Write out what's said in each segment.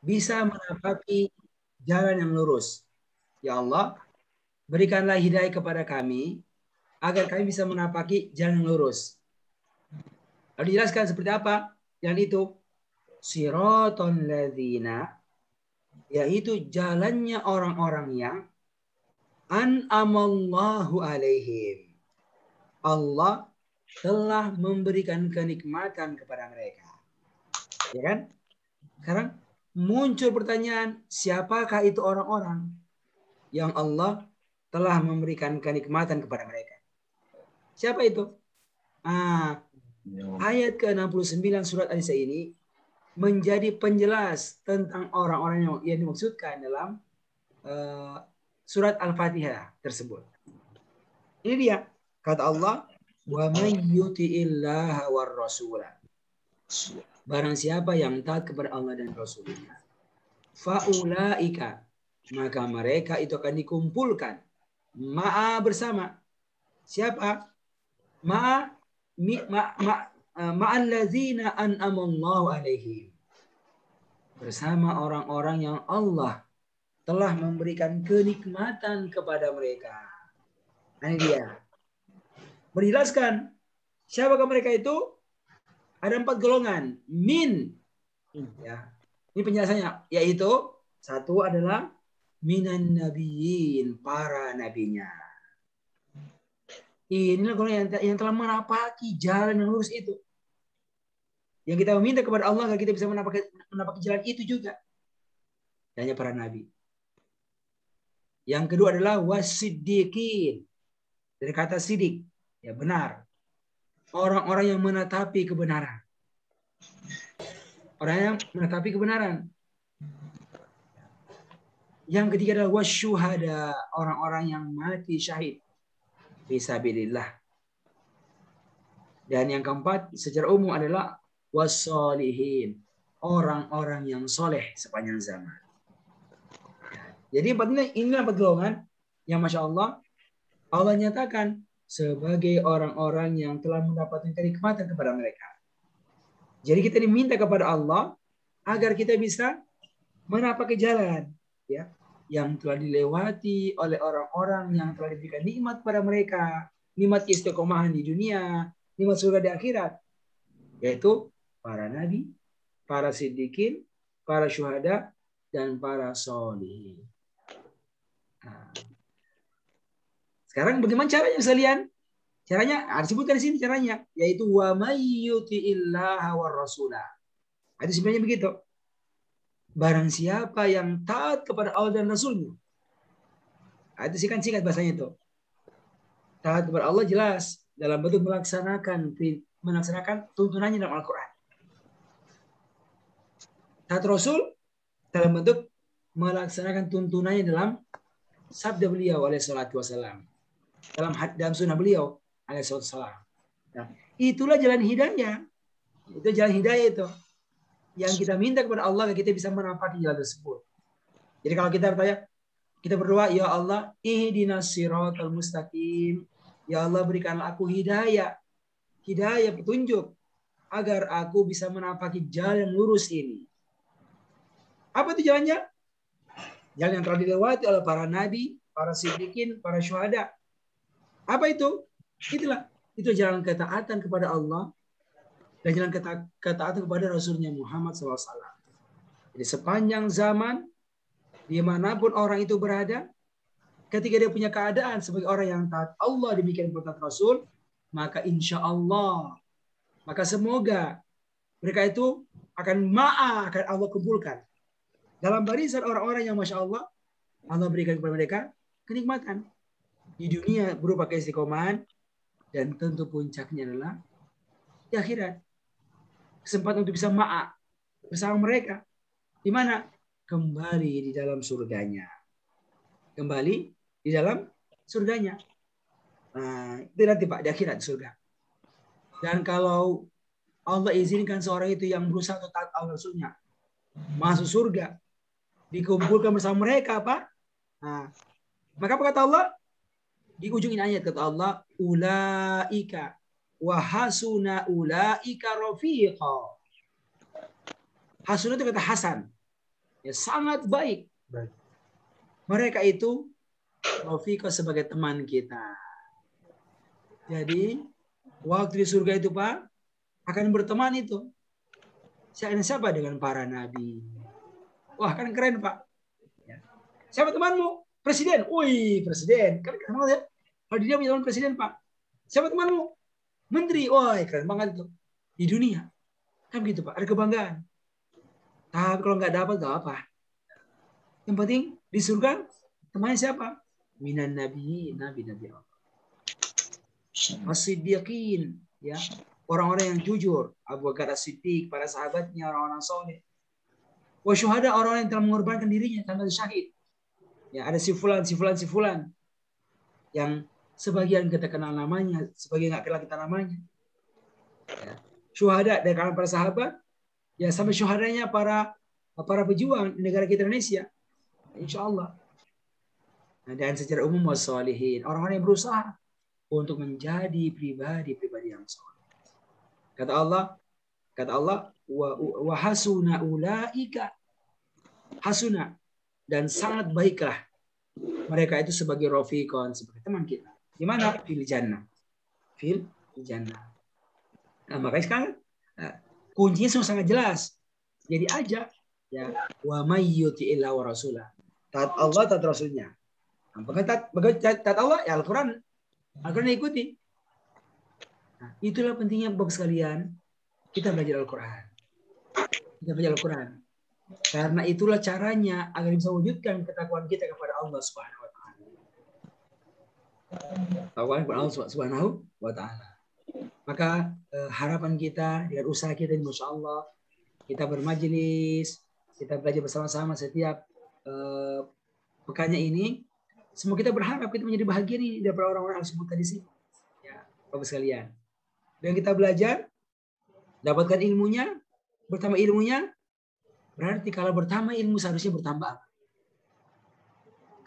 bisa menapaki jalan yang lurus. Ya Allah, berikanlah hidayah kepada kami agar kami bisa menapaki jalan yang lurus. Lalu dijelaskan seperti apa jalan itu? Siratal ladzina, yaitu jalannya orang-orang yang an'amallahu alaihim. Allah telah memberikan kenikmatan kepada mereka. Ya kan? Sekarang muncul pertanyaan, siapakah itu orang-orang yang Allah telah memberikan kenikmatan kepada mereka? Siapa itu? Ayat ke-69 surat An-Nisa ini menjadi penjelas tentang orang-orang yang dimaksudkan dalam surat Al-Fatihah tersebut. Ini dia kata Allah, wa may yuti'illaha war rasulah. Barang siapa yang taat kepada Allah dan Rasulnya, faulaika, maka mereka itu akan dikumpulkan ma'a bersama. Siapa? Ma'allazina an'amallahu alaihim. Bersama orang-orang yang Allah telah memberikan kenikmatan kepada mereka. Nah, ini dia. Menjelaskan siapakah mereka itu? Ada 4 golongan. Ya. Ini penjelasannya, yaitu satu adalah minan nabiyyin, para nabinya. Inilah golongan yang telah menapaki jalan yang lurus itu. Yang kita meminta kepada Allah agar kita bisa menapaki jalan itu juga. Hanya para nabi. Yang kedua adalah wasiddiqin. Dari kata sidik, ya benar. Orang-orang yang menetapi kebenaran. Orang yang menetapi kebenaran. Yang ketiga adalah wasyuhada, orang-orang yang mati syahid fisabilillah. Dan yang keempat secara umum adalah wassolihin, orang-orang yang soleh sepanjang zaman. Jadi inilah 4 golongan yang Masya Allah nyatakan sebagai orang-orang yang telah mendapatkan kenikmatan kepada mereka. Jadi kita diminta kepada Allah agar kita bisa menapaki jalan, ya, yang telah dilewati oleh orang-orang yang telah diberikan nikmat pada mereka, nikmat istiqomahan di dunia, nikmat surga di akhirat, yaitu para nabi, para siddiqin, para syuhada, dan para sholihin. Nah, sekarang bagaimana caranya sekalian? Caranya disebutkan di sini caranya, yaitu wa may yuti'illaha war rasulah. Itu sebenarnya begitu. Barang siapa yang taat kepada Allah dan Rasulnya. Itu singkat bahasanya itu. Taat kepada Allah jelas dalam bentuk melaksanakan tuntunannya dalam Al-Quran. Taat Rasul dalam bentuk melaksanakan tuntunannya dalam sabda beliau alaihi salatu wasallam. Dalam sunnah beliau alaihi salatu wasallam. Nah, itulah jalan hidayah. Itu jalan hidayah itu. Yang kita minta kepada Allah agar kita bisa menapaki jalan tersebut. Jadi kalau kita bertanya, kita berdoa, ya Allah, ihdinas siratal mustaqim. Ya Allah, berikanlah aku hidayah petunjuk agar aku bisa menapaki jalan lurus ini. Apa itu jalannya? Jalan yang telah dilewati oleh para nabi, para siddiqin, para syuhada. Apa itu? Itu jalan ketaatan kepada Allah dan jalan ketaatan kepada Rasulnya Muhammad SAW. Jadi sepanjang zaman, dimanapun orang itu berada, ketika dia punya keadaan sebagai orang yang taat Allah demikian pun taat Rasul, maka insya Allah, maka semoga mereka itu akan Allah kumpulkan dalam barisan orang-orang yang Masya Allah berikan kepada mereka kenikmatan di dunia berupa keistiqomahan, dan tentu puncaknya adalah di akhirat. Kesempatan untuk bisa bersama mereka. Di mana? Kembali di dalam surganya. Nah, itu nanti Pak, di akhirat surga. Dan kalau Allah izinkan seorang itu yang berusaha untuk taat Allah Rasulnya masuk surga, dikumpulkan bersama mereka, Pak. Nah, maka apa kata Allah? Di ujung ayat kata Allah, ulaika wa hasuna ulaika rafiqa. Hasun itu kata Hasan. Ya, sangat baik. Mereka itu Rafiqah sebagai teman kita. Jadi waktu di surga itu Pak akan berteman itu. Siapa dengan para nabi. Wah kan keren Pak. Ya. Siapa temanmu? Presiden. Wih presiden. Kan keren banget ya. Kalau dia punya teman presiden Pak. Siapa temanmu? Menteri. Wah keren banget itu. Di dunia. Kan begitu Pak. Ada kebanggaan. Tapi kalau nggak dapat nggak apa. Yang penting di surga temannya siapa? Minan nabi Allah. As-siddiqin, ya. Orang-orang yang jujur, Abu Bakar As-Siddiq, para sahabatnya, orang-orang soleh. Wa syuhada, orang-orang yang telah mengorbankan dirinya tanpa syahid. Ya, ada si fulan yang sebagian kita kenal namanya, sebagian nggak kenal kita namanya. Ya. Syuhada dari kalangan para sahabat, ya sampai syuhadanya para pejuang di negara kita Indonesia. Insya Allah. Nah, dan secara umum wassalihin, orang-orang yang berusaha untuk menjadi pribadi-pribadi yang soleh. Kata Allah, wa hasuna ulaika hasuna, dan sangat baiklah mereka itu sebagai rafiqon, sebagai teman kita. Di mana? Fil jannah. Fil jannah. Nah, makanya sekarang kuncinya semua sangat jelas. Jadi aja ya, wa may yuti'illah wa rasulah. Taat Allah, taat Rasulnya. Taat Allah ya Al-Quran ikuti. Nah, itulah pentingnya Bapak sekalian, kita belajar Al-Quran. Karena itulah caranya agar bisa wujudkan ketakwaan kita kepada Allah Subhanahu wa taala. Takwaan kepada Allah Subhanahu wa taala. Maka harapan kita dengan usaha kita, Masya Allah, kita bermajelis, kita belajar bersama-sama setiap pekannya ini. Semua kita berharap kita menjadi bahagia nih daripada orang-orang yang disebut tadi sih. Ya, Bapak sekalian. Dan kita belajar, dapatkan ilmunya, bertambah ilmunya, berarti kalau bertambah ilmu seharusnya bertambah.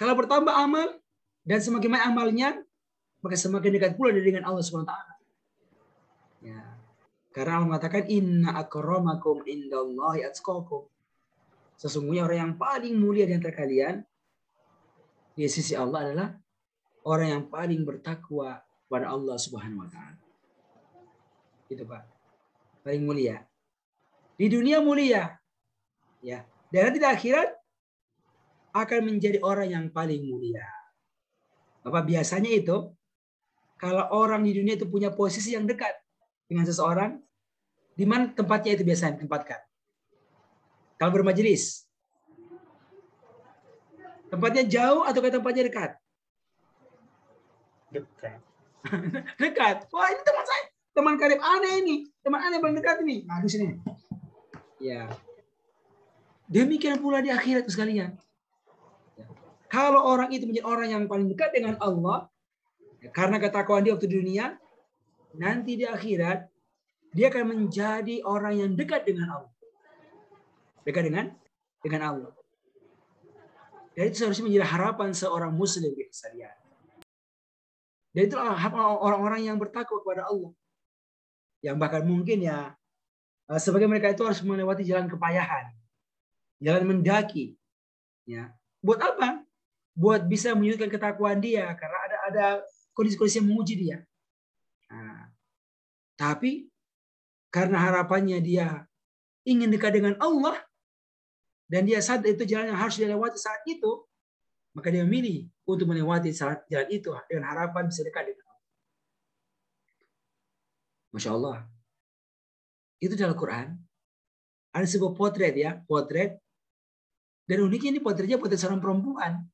Kalau bertambah amal dan semakin banyak amalnya, maka semakin dekat pula dengan Allah SWT. Ya. Karena Allah mengatakan inna akramakum indallahi atqakum. Sesungguhnya orang yang paling mulia di antara kalian di sisi Allah adalah orang yang paling bertakwa kepada Allah Subhanahu wa taala. Itu Pak. Paling mulia. Di dunia mulia. Ya. Dan nanti di akhirat akan menjadi orang yang paling mulia. Bapak biasanya itu kalau orang di dunia itu punya posisi yang dekat dengan seseorang, di mana tempatnya itu biasanya ditempatkan? Kalau bermajelis, tempatnya jauh atau ke tempatnya dekat? Dekat. Dekat. Wah ini teman saya, teman karib aneh ini, teman aneh paling dekat ini. Nah di sini. Ya. Demikian pula di akhirat sekalian. Ya. Kalau orang itu menjadi orang yang paling dekat dengan Allah, ya, karena ketakwaan dia waktu di dunia, nanti di akhirat dia akan menjadi orang yang dekat dengan Allah. Dekat dengan Allah. Dan itu seharusnya menjadi harapan seorang muslim sekalian. Dan itu orang-orang yang bertakwa kepada Allah. Yang bahkan mungkin ya, sebagai mereka itu harus melewati jalan kepayahan. Jalan mendaki. Ya. Buat apa? Buat bisa menunjukkan ketakwaan dia. Karena ada kondisi-kondisi yang menguji dia. Nah, tapi karena harapannya dia ingin dekat dengan Allah, dan dia sadar itu jalan yang harus dilewati saat itu, maka dia memilih untuk melewati jalan itu dengan harapan bisa dekat dengan Allah. Masya Allah. Itu dalam Al-Quran. Ada sebuah potret ya, potret. Dan uniknya ini potretnya potret seorang perempuan.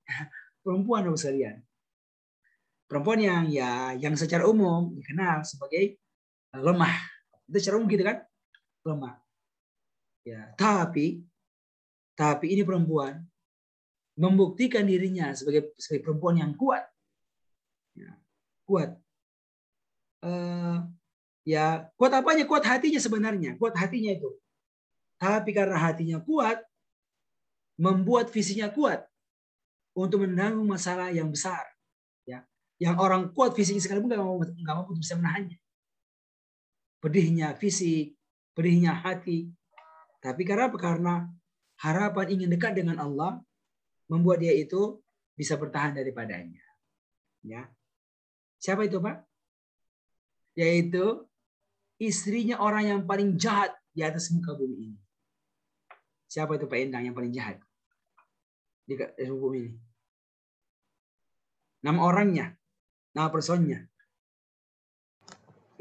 Perempuan Bapak sekalian. Perempuan yang secara umum dikenal sebagai lemah. Itu secara umum gitu kan? Lemah. Ya, tapi ini perempuan membuktikan dirinya sebagai perempuan yang kuat. Ya, kuat. Kuat apanya? Kuat hatinya sebenarnya. Kuat hatinya itu. Tapi karena hatinya kuat, membuat visinya kuat untuk menanggung masalah yang besar. Ya, yang orang kuat fisiknya sekalipun nggak mampu bisa menahannya. Pedihnya fisik, pedihnya hati. Tapi karena harapan ingin dekat dengan Allah membuat dia itu bisa bertahan daripadanya. Ya. Siapa itu, Pak? Yaitu istrinya orang yang paling jahat di atas muka bumi ini. Siapa itu Pak Endang yang paling jahat di muka bumi ini? Nama orangnya, nama personnya.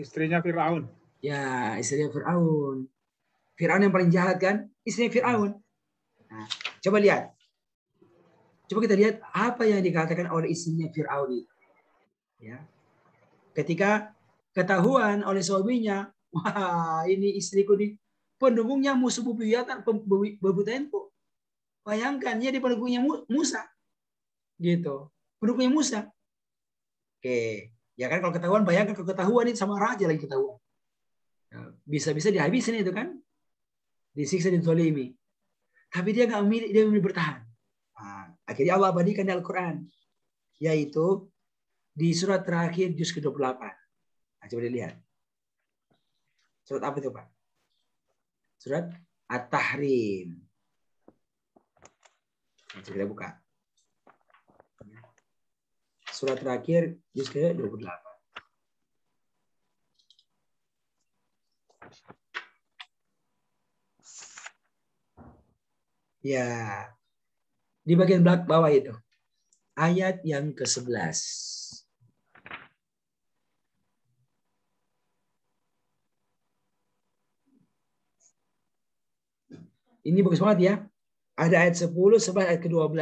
Istrinya Firaun. Ya, istrinya Firaun. Firaun yang paling jahat kan? Istrinya Firaun. Nah, coba lihat. Coba kita lihat apa yang dikatakan oleh istrinya Firaun itu. Ya. Ketika ketahuan oleh suaminya, wah ini istriku nih, pendukungnya musuh bebuyutan, tempo. Bayangkan dia di pendukungnya Musa, gitu. Pendukungnya Musa. Oke, ya kan kalau ketahuan, bayangkan kalau ketahuan itu sama raja lagi ketahuan. Bisa-bisa dihabisin itu kan, disiksa, ditolimi. Tapi dia nggak memilih, dia memilih bertahan. Nah, akhirnya Allah abadikan di Al-Quran, yaitu di surat terakhir juz ke-28. Nah, coba dilihat. Surat apa itu Pak? Surat At-Tahrim. Nah, coba kita buka. Surat terakhir juz ke-28. Ya, di bagian bawah itu. Ayat yang ke-11. Ini bagus banget ya. Ada ayat 10 sampai ayat ke-12.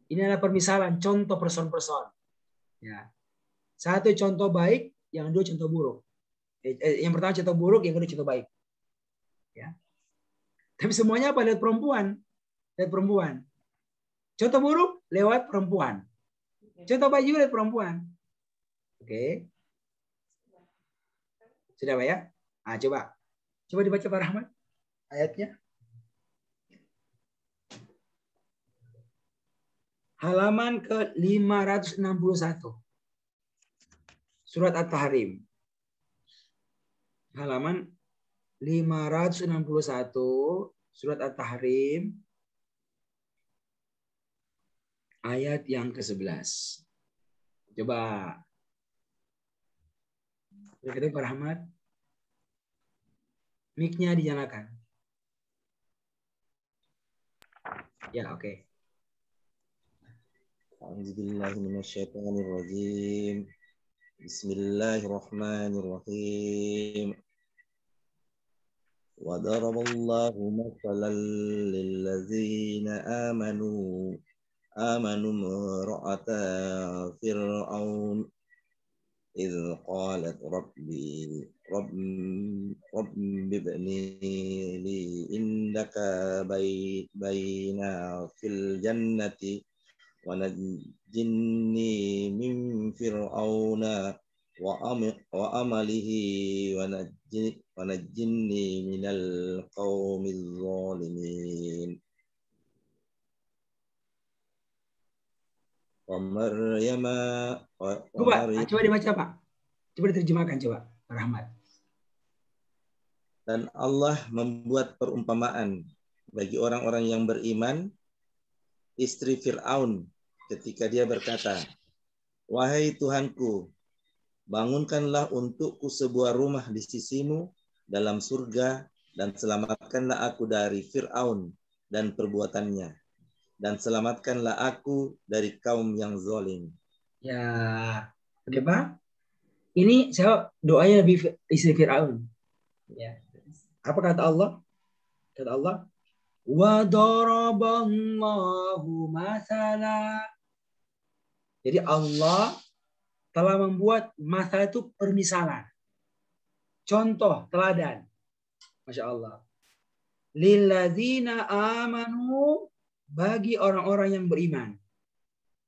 Ini adalah permisalan, contoh person-person. Ya. Satu contoh baik, yang dua contoh buruk. Yang pertama contoh buruk, yang kedua contoh baik. Ya. Tapi semuanya apa? Lihat perempuan. Lihat perempuan. Contoh buruk lewat perempuan. Contoh baik juga lihat perempuan. Oke. Sudah Pak ya? Nah, coba. Coba dibaca Pak Rahmat ayatnya. Halaman ke-561. Surat At-Tahrim. Halaman 561 surat At-Tahrim ayat yang ke-11. Coba. Kita Pak Rahmat. Mic-nya dinyalakan. Ya, oke. A'udzubillahiminasyaitonirrajim. Bismillahirrahmanirrahim. Wa daraballahu mathalan lillazina amanu imra'ata fir'aun idh qalat rabbi ibni li indaka bayna fil jannati wa najjinni min fir'auna wa amalihi wa najjinni minal qaumiz zalimin. Coba dibaca Pak. Coba diterjemahkan coba, Pak Rahmat. Dan Allah membuat perumpamaan bagi orang-orang yang beriman, istri Fir'aun ketika dia berkata, wahai Tuhanku, bangunkanlah untukku sebuah rumah di sisimu dalam surga dan selamatkanlah aku dari Fir'aun dan perbuatannya. Dan selamatkanlah aku dari kaum yang zalim. Ya, oke Pak. Ini saya doanya lebih istri Fir'aun. Ya. Apa kata Allah? Kata Allah, wa daraballahu masala. Jadi Allah telah membuat masalah itu permisalan. Contoh, teladan. Masya Allah. Lilladzina amanu, bagi orang-orang yang beriman.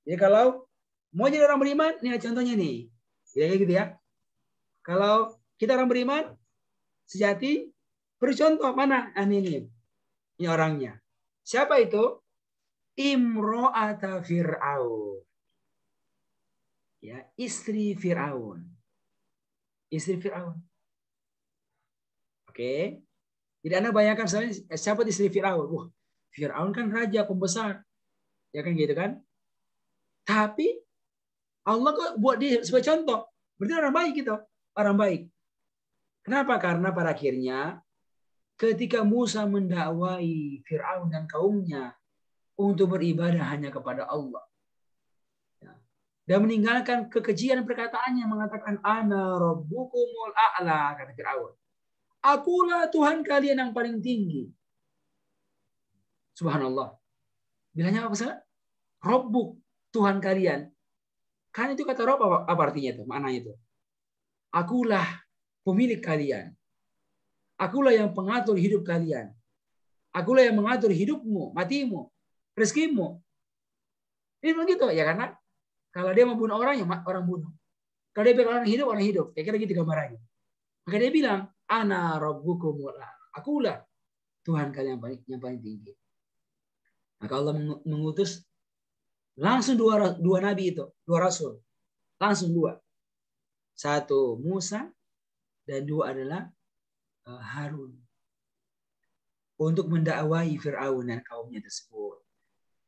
Jadi kalau mau jadi orang beriman, ini contohnya nih. Kira-kira gitu ya. Kalau kita orang beriman, sejati, beri contoh mana? Ini orangnya. Siapa itu? Imro'ata Fir'aun. Ya, istri Fir'aun. Istri Fir'aun. Oke. Jadi Anda bayangkan siapa istri Fir'aun? Wah, Fir'aun kan raja pembesar. Ya kan gitu kan? Tapi Allah kok buat dia sebagai contoh. Berarti orang baik gitu. Orang baik. Kenapa? Karena pada akhirnya ketika Musa mendakwai Fir'aun dan kaumnya untuk beribadah hanya kepada Allah. Dan meninggalkan kekejian perkataannya mengatakan ana rabbukumul a'la, kata Fir'aun. Akulah Tuhan kalian yang paling tinggi. Subhanallah. Bilangnya apa sih? Rabbuk, Tuhan kalian. Kan itu kata Rabb apa artinya itu? Maknanya itu. Akulah pemilik kalian. Akulah yang pengatur hidup kalian. Akulah yang mengatur hidupmu, matimu, rezekimu. Ini begitu ya, karena kalau dia membunuh orang, ya orang bunuh. Kalau dia bilang orang hidup. Kira-kira gitu gambarannya. Maka dia bilang, ana rabbukum wa'ala. Akulah Tuhan kalian yang paling tinggi. Maka Allah mengutus langsung dua nabi itu, dua rasul. Langsung dua. Satu Musa dan dua adalah Harun. Untuk mendakwai Fir'aun dan kaumnya tersebut.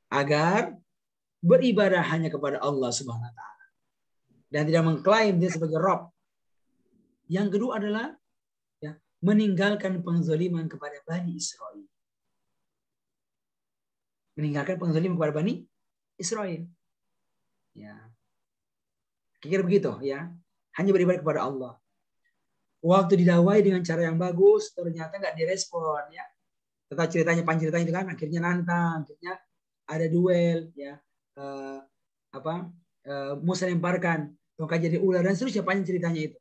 Agar beribadah hanya kepada Allah Subhanahu wa taala. Dan tidak mengklaim dia sebagai Rabb. Yang kedua adalah ya, meninggalkan penzaliman kepada Bani Israel. Meninggalkan penzaliman kepada Bani Israel. Ya. Kira begitu ya. Hanya beribadah kepada Allah. Waktu didakwai dengan cara yang bagus, ternyata nggak direspon ya. Tetap ceritanya itu kan akhirnya nantang, akhirnya ada duel ya. Musa lemparkan tongkat jadi ular dan seterusnya, panjang ceritanya itu.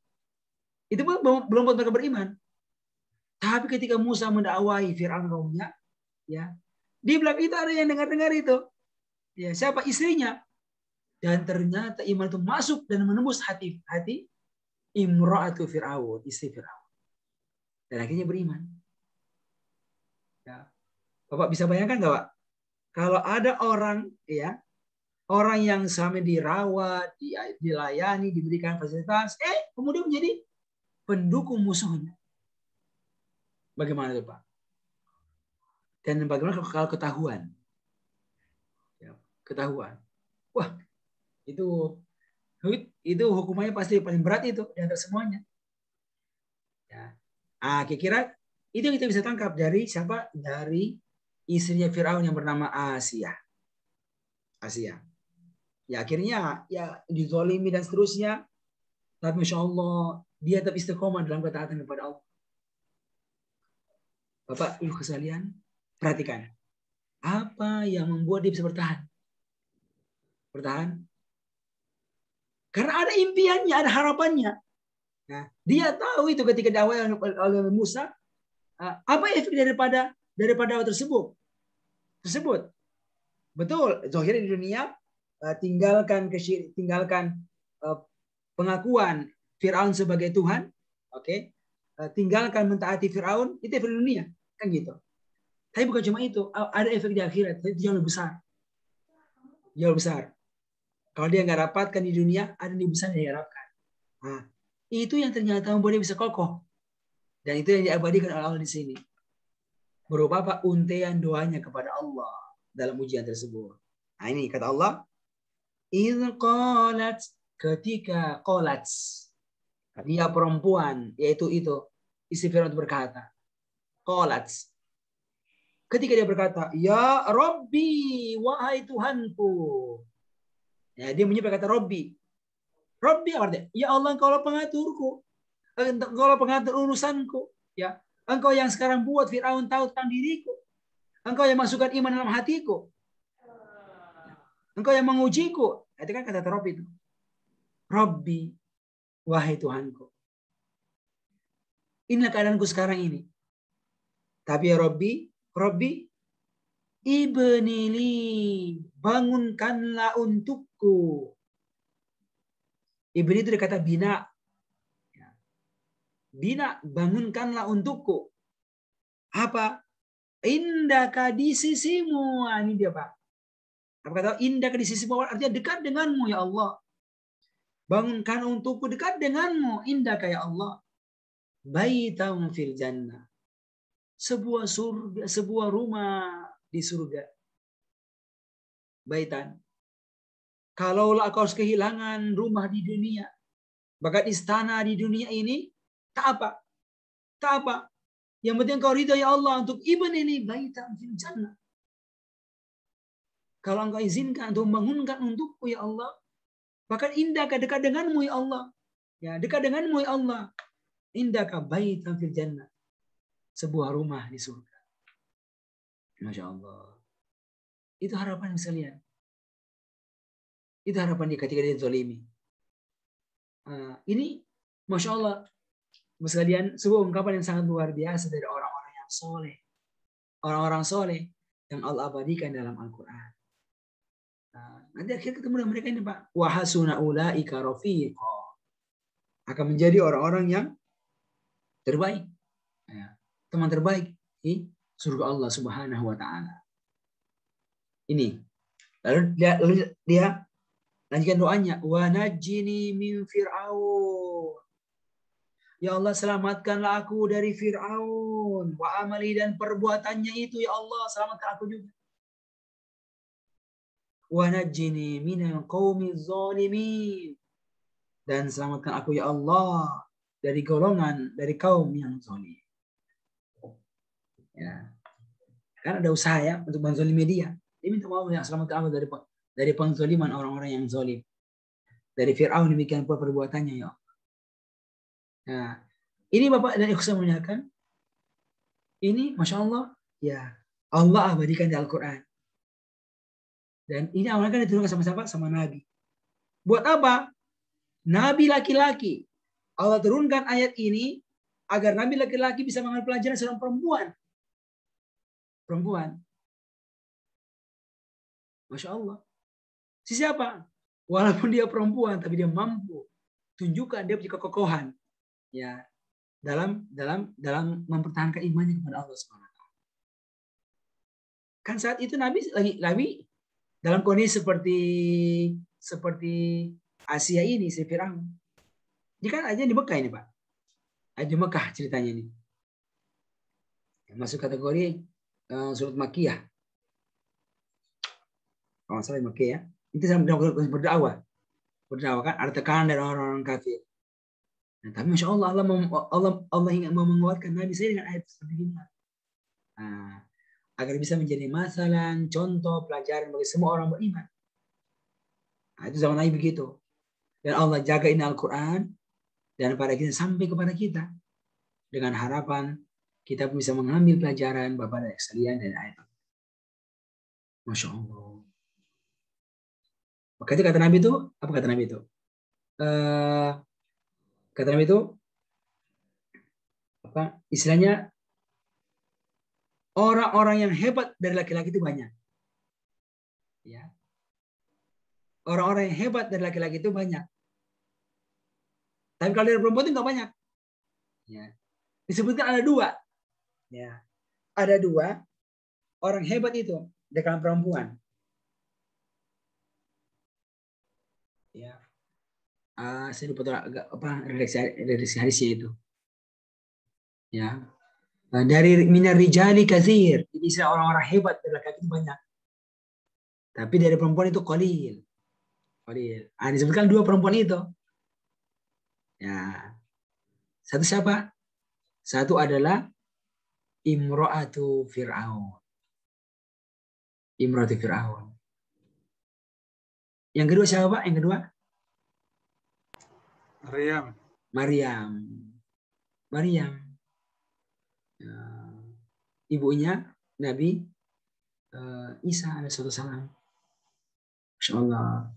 Itu pun belum buat mereka beriman. Tapi ketika Musa mendakwai Fir'aun kaumnya, ya, di belakang itu ada yang dengar itu. Ya, siapa? Istrinya. Dan ternyata iman itu masuk dan menembus hati imra'atu Fir'aun, istri Fir'aun. Dan akhirnya beriman. Ya. Bapak bisa bayangkan nggak, Pak? Kalau ada orang, ya, orang yang selama dirawat, dilayani, diberikan fasilitas, kemudian menjadi pendukung musuhnya. Bagaimana itu, Pak? Dan bagaimana kalau ketahuan? Ya, ketahuan. Wah, itu hukumannya pasti paling berat itu di antara semuanya. Ya. Kira-kira itu yang kita bisa tangkap dari siapa? Dari istrinya Firaun yang bernama Asia. Ya akhirnya ya dizolimi dan seterusnya. Tapi Masya Allah dia tetap istiqomah dalam ketaatan kepada Allah. Bapak Ibu sekalian, perhatikan. Apa yang membuat dia bisa bertahan? Karena ada impiannya, ada harapannya. Nah, dia tahu itu ketika dakwah oleh Musa, apa efek daripada tersebut. Betul, zahir di dunia tinggalkan pengakuan Fir'aun sebagai Tuhan, oke? Tinggalkan mentaati Fir'aun, itu efek di dunia, kan gitu. Tapi bukan cuma itu, ada efek di akhirat, itu jauh lebih besar. Jauh besar. Kalau dia nggak dapatkan di dunia, ada yang besar yang diharapkan. Nah, itu yang ternyata membuat dia bisa kokoh. Dan itu yang diabadikan oleh Allah di sini. Berupa apa? Untean doanya kepada Allah dalam ujian tersebut. Nah ini kata Allah, ketika qalat, dia perempuan, yaitu istri Firaun berkata, qalat, ketika dia berkata, ya Rabbi, wahai Tuhanku. Ya, dia menyebut kata Rabbi. Rabbi artinya, ya Allah, engkau pengaturku. Engkau pengatur urusanku. Ya, engkau yang sekarang buat Firaun tahu tentang diriku. Engkau yang masukkan iman dalam hatiku. Engkau yang mengujiku. Itu kan kata Rabbi itu. Rabbi, wahai Tuhanku. Inilah keadaanku sekarang ini. Tapi ya Rabbi, ibnili, bangunkanlah untukku. Ibni itu dikata bina. Bina, bangunkanlah untukku. Apa? Indaka di sisimu. Ini dia, Pak. Apa kata indaka di sisimu? Artinya dekat denganmu ya Allah. Bangunkan untukku dekat denganmu. Indaka ya Allah. Baitam fil jannah. Sebuah surga, sebuah rumah di surga. Baitan. Kalaulah kau harus kehilangan rumah di dunia, bahkan istana di dunia ini, tak apa. Tak apa. Yang penting kau ridha ya Allah untuk ibn ini baitan fil jannah. Kalau engkau izinkan untuk membangunkan untukku ya Allah, bahkan indahkah dekat denganmu ya Allah. Ya, dekat denganmu ya Allah. Indahkah baitan fil jannah. Sebuah rumah di surga. Masya Allah. Itu harapan sekalian. Itu harapan dia ketika dia zalimi. Ini Masya Allah. Sekalian, sebuah ungkapan yang sangat luar biasa dari orang-orang yang soleh. Orang-orang soleh yang Allah abadikan dalam Al-Quran. Nanti akhirnya ketemu dengan mereka ini Pak. Wahasuna ulaika rafiqa. Akan menjadi orang-orang yang terbaik. Teman terbaik di surga Allah Subhanahu wa Ta'ala. Ini. Lalu dia lanjutkan doanya. Wa najjini min fir'aun. Ya Allah, selamatkanlah aku dari Fir'aun. Wa amali, dan perbuatannya itu. Ya Allah, selamatkan aku juga. Wa najjini minal qaumiz zalimin. Dan selamatkan aku ya Allah dari golongan, dari kaum yang zalim. Ya. Kan ada usaha ya untuk menzalimi dia. Dia minta maaf ya, selamatkan aku dari penzaliman orang-orang yang zalim. Dari Fir'aun demikian pula perbuatannya ya. Nah, ini Bapak dan Ibu saya muliakan. Ini Masya Allah, ya Allah abadikan di Al-Quran. Dan ini awalnya kan diturunkan sama siapa? Sama Nabi. Buat apa? Nabi laki-laki. Allah turunkan ayat ini agar Nabi laki-laki bisa mengambil pelajaran seorang perempuan. Perempuan. Masya Allah. Si siapa? Walaupun dia perempuan, tapi dia mampu tunjukkan dia punya kekokohan. Ya, dalam mempertahankan imannya kepada Allah SWT. Kan saat itu Nabi dalam kondisi seperti Asia ini, si Firaun. Ini kan aja di Mekah ini Pak. Aja di Mekah ceritanya ini. Masuk kategori surat Makkiyah. Kalau salah Makkiyah ya. Itu sama berdakwah. Berdakwah kan ada tekanan dari orang-orang kafir. Nah, tapi Masya Allah, Allah ingin menguatkan Nabi saya dengan ayat seperti ini. Nah, agar bisa menjadi masalah, contoh, pelajaran bagi semua orang beriman. Nah, itu zaman Nabi begitu. Dan Allah jaga ini Al-Quran dan pada kita sampai kepada kita dengan harapan kita bisa mengambil pelajaran Bapak dan sekalian dari ayat. Masya Allah. Maka itu kata Nabi itu, apa kata Nabi itu? Kata Nabi itu, apa istilahnya, orang-orang yang hebat dari laki-laki itu banyak. Ya. Orang-orang yang hebat dari laki-laki itu banyak. Tapi kalau dari perempuan itu nggak banyak. Ya. Disebutkan ada dua. Ya. Ada dua orang hebat itu dari kalangan perempuan. Ya. Saya lupa redaksi hadisnya itu. Ya. Dari minar rijali katsir. Jadi istilah orang-orang hebat dari laki-laki itu banyak. Tapi dari perempuan itu qalil. Disebutkan dua perempuan itu. Ya. Satu siapa? Satu adalah Imra'atu Fir'aun. Imra'atu Fir'aun. Yang kedua siapa Pak? Yang kedua? Maryam. Ibunya Nabi Isa alaihissalam. Masya Allah.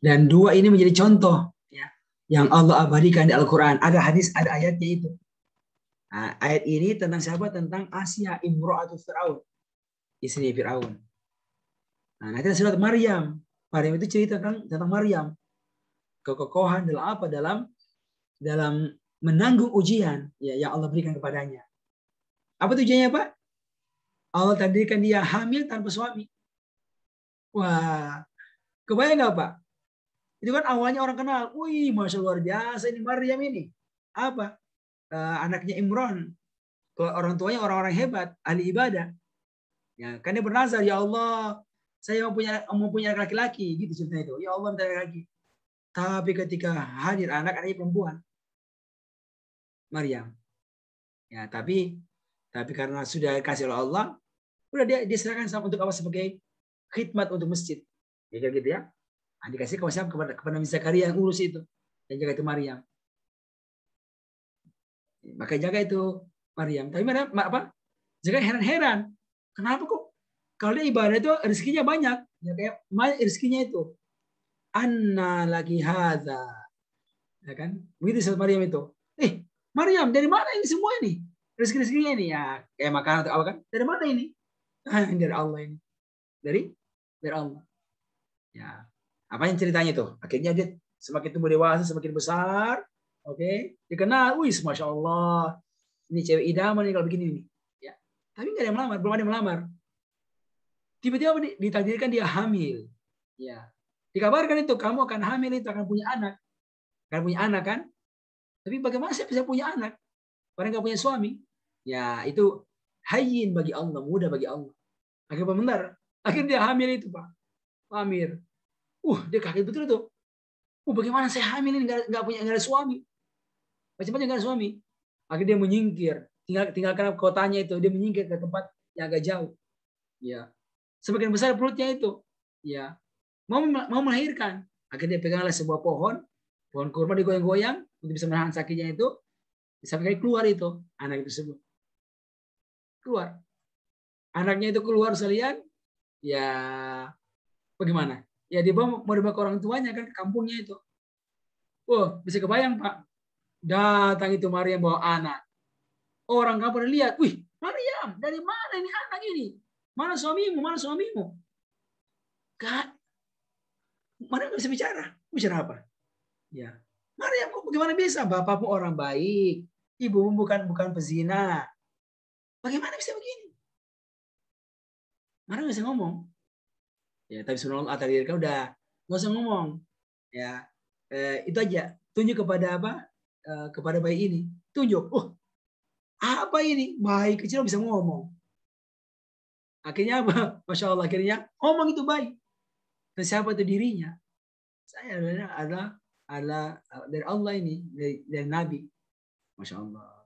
Dan dua ini menjadi contoh ya, yang Allah abadikan di Al-Quran. Ada hadis, ada ayatnya itu. Nah, ayat ini tentang siapa? Tentang Asia Imra'atu Fir'aun. Istri Fir'aun. Nah, nanti surat Maryam. Maryam itu cerita tentang Maryam. Kekokohan dalam apa? Dalam menanggung ujian ya, yang Allah berikan kepadanya. Apa tujuannya Pak? Allah takdirkan dia hamil tanpa suami. Wah, kebayang nggak Pak? Itu kan awalnya orang kenal. Wih, Masya Allah, luar biasa ini Maryam ini. Apa? Anaknya Imran. Orang tuanya orang-orang hebat, ahli ibadah. Ya, kan dia bernazar, ya Allah, saya mau punya laki-laki, gitu ceritanya itu. Ya Allah, minta laki. Tapi ketika hadir anaknya perempuan, Maryam. Ya, tapi karena sudah dikasih oleh Allah, udah dia diserahkan sama untuk apa, sebagai khidmat untuk masjid. Ya kayak gitu ya. Nah, dikasih kepada Nabi Zakaria yang urus itu. Yang jaga itu Maryam. Maka jaga itu Maryam. Tapi Maryam apa? Jaga heran-heran. Kenapa kok? Kalau dia ibadah itu rezekinya banyak. Ya kayak rezekinya itu. Anna lagi hadza. Ya kan? Begitu saat Maryam itu. Maryam, dari mana ini semua ini? Rezeki-rezekinya ini ya kayak makanan atau apa kan? Dari mana ini? Dari Allah ini. Dari Allah. Ya. Apa yang ceritanya itu? Akhirnya dia semakin tumbuh dewasa, semakin besar. Oke, dikenal, wih, masya Allah, ini cewek idaman nih kalau begini nih. Ya, tapi nggak ada yang melamar, belum ada yang melamar. Tiba-tiba ditakdirkan dia hamil. Ya, dikabarkan itu kamu akan hamil, itu akan punya anak kan? Tapi bagaimana saya bisa punya anak? Orang nggak punya suami. Ya, itu hayyin bagi Allah, mudah bagi Allah. Akhirnya benar. Akhirnya dia hamil itu, Pak. Hamil. Dia kaget betul tuh. Bagaimana saya hamil ini nggak ada suami? Macam-macam nggak ada suami. Akhirnya dia menyingkir. Tinggalkan kotanya itu. Dia menyingkir ke tempat yang agak jauh. Ya. Sebagian besar perutnya itu. Ya. Mau melahirkan. Akhirnya dia peganglah sebuah pohon kurma digoyang-goyang untuk bisa menahan sakitnya itu. Sampai keluar itu anak itu tersebut. Keluar. Anaknya itu keluar sekalian. Ya. Bagaimana? Ya dia mau dibawa ke orang tuanya kan, ke kampungnya itu. Bisa kebayang Pak. Datang itu Maryam bawa anak. Orang kampung lihat, wih, Maryam, dari mana ini anak ini? Mana suamimu? Mana suamimu? Kak, Maryam nggak bisa bicara. Bicara apa? Ya, Maryam, kok bagaimana bisa? Bapakmu orang baik, ibumu bukan pezina. Bagaimana bisa begini? Maryam nggak bisa ngomong. Ya, tapi subhanallah kan udah nggak usah ngomong. Ya, itu aja. Tunjuk kepada apa? Kepada bayi ini. Tunjuk. Apa ini? Bayi kecil bisa ngomong. Akhirnya apa? Masya Allah, akhirnya ngomong itu bayi. Dan siapa itu dirinya? Saya adalah dari Allah ini, dari Nabi. Masya Allah.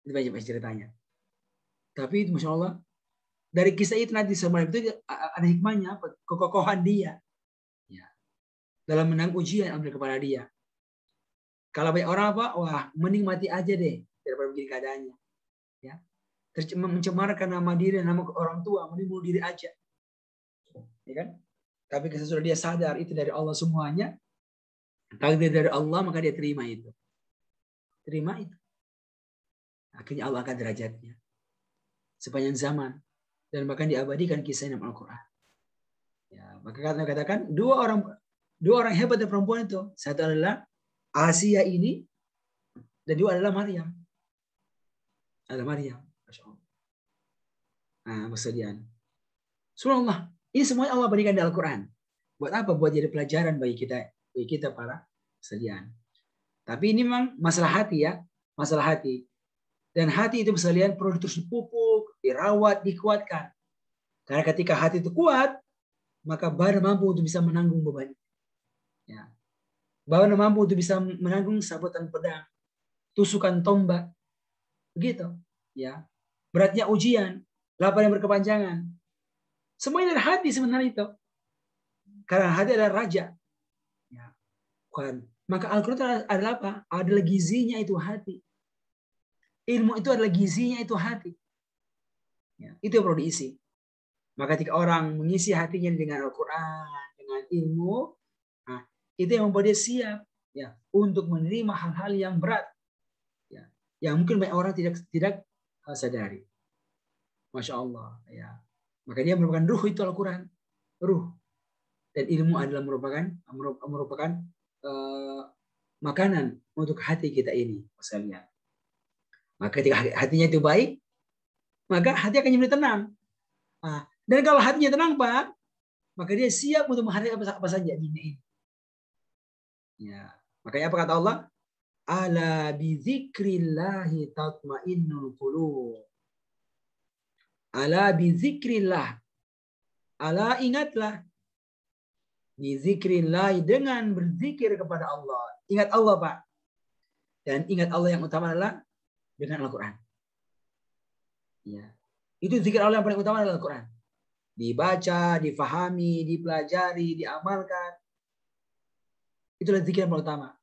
Itu banyak ceritanya. Tapi Masya Allah, dari kisah itu nanti sebenarnya itu ada hikmahnya apa? Kekokohan dia. Ya. Dalam menang ujian ambil kepada dia. Kalau banyak orang apa? Wah, mending mati aja deh daripada begini keadaannya. Ya. Mencemarkan nama diri, nama orang tua, mending bunuh diri aja. Ya kan? Tapi ketika sudah dia sadar itu dari Allah semuanya, takdir dari Allah, maka dia terima itu. Terima itu. Akhirnya Allah akan derajatnya sepanjang zaman dan bahkan diabadikan kisah dalam Al-Quran. Ya, maka katakan dua orang hebat dari perempuan itu. Satu adalah Asia ini dan dua adalah Maryam. Masya Allah. Nah, kesedihan. Subhanallah. Ini semuanya Allah berikan di Al-Quran. Buat apa? Buat jadi pelajaran bagi kita para kesedihan. Tapi ini memang masalah hati ya. Masalah hati. Dan hati itu sekalian perlu terus dipupuk, dirawat, dikuatkan. Karena ketika hati itu kuat, maka badan mampu untuk bisa menanggung beban. Ya. Badan mampu untuk bisa menanggung sabetan pedang, tusukan tombak. Begitu. Ya. Beratnya ujian, lapar yang berkepanjangan. Semuanya dari hati sebenarnya itu. Karena hati adalah raja. Ya. Bukan. Maka Al-Quran adalah apa? Adalah gizinya itu hati. Ilmu itu adalah gizinya itu hati. Ya. Itu yang perlu diisi. Maka ketika orang mengisi hatinya dengan Al-Quran, dengan ilmu, nah, itu yang membuat dia siap ya untuk menerima hal-hal yang berat, ya, yang mungkin banyak orang tidak sadari. Masya Allah. Ya. Maka dia merupakan ruh itu Al-Quran, ruh, dan ilmu adalah merupakan makanan untuk hati kita ini, misalnya. Maka ketika hatinya itu baik, maka hati akan menjadi tenang. Nah, dan kalau hatinya tenang, Pak, maka dia siap untuk menghadapi apa saja di dunia ini. Ya. Makanya apa kata Allah? Ala bi dzikrillahi tatmainnul qulub. Ala bizikrillah. Ala ingatlah. Bizikrillah dengan berzikir kepada Allah. Ingat Allah, Pak. Dan ingat Allah yang utama adalah dengan Al-Quran. Ya. Itu zikir Allah yang paling utama adalah Al-Quran. Dibaca, difahami, dipelajari, diamalkan. Itulah zikir yang paling utama.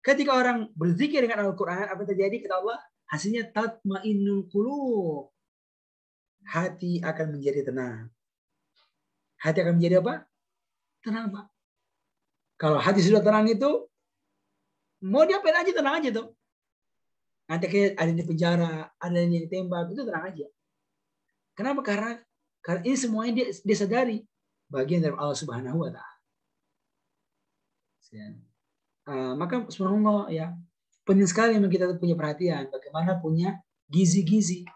Ketika orang berzikir dengan Al-Quran, apa yang terjadi? Kata Allah, hasilnya tatma'innul qulub. Hati akan menjadi tenang. Hati akan menjadi apa? Tenang, Pak. Kalau hati sudah tenang itu, mau diapain aja tenang aja tuh. Nanti kayak ada yang di penjara, ada yang ditembak, itu tenang aja. Kenapa? Karena ini semuanya dia sadari bagian dari Allah Subhanahu wa Ta'ala. Maka subhanallah ya, penting sekali memang kita punya perhatian bagaimana punya gizi-gizi,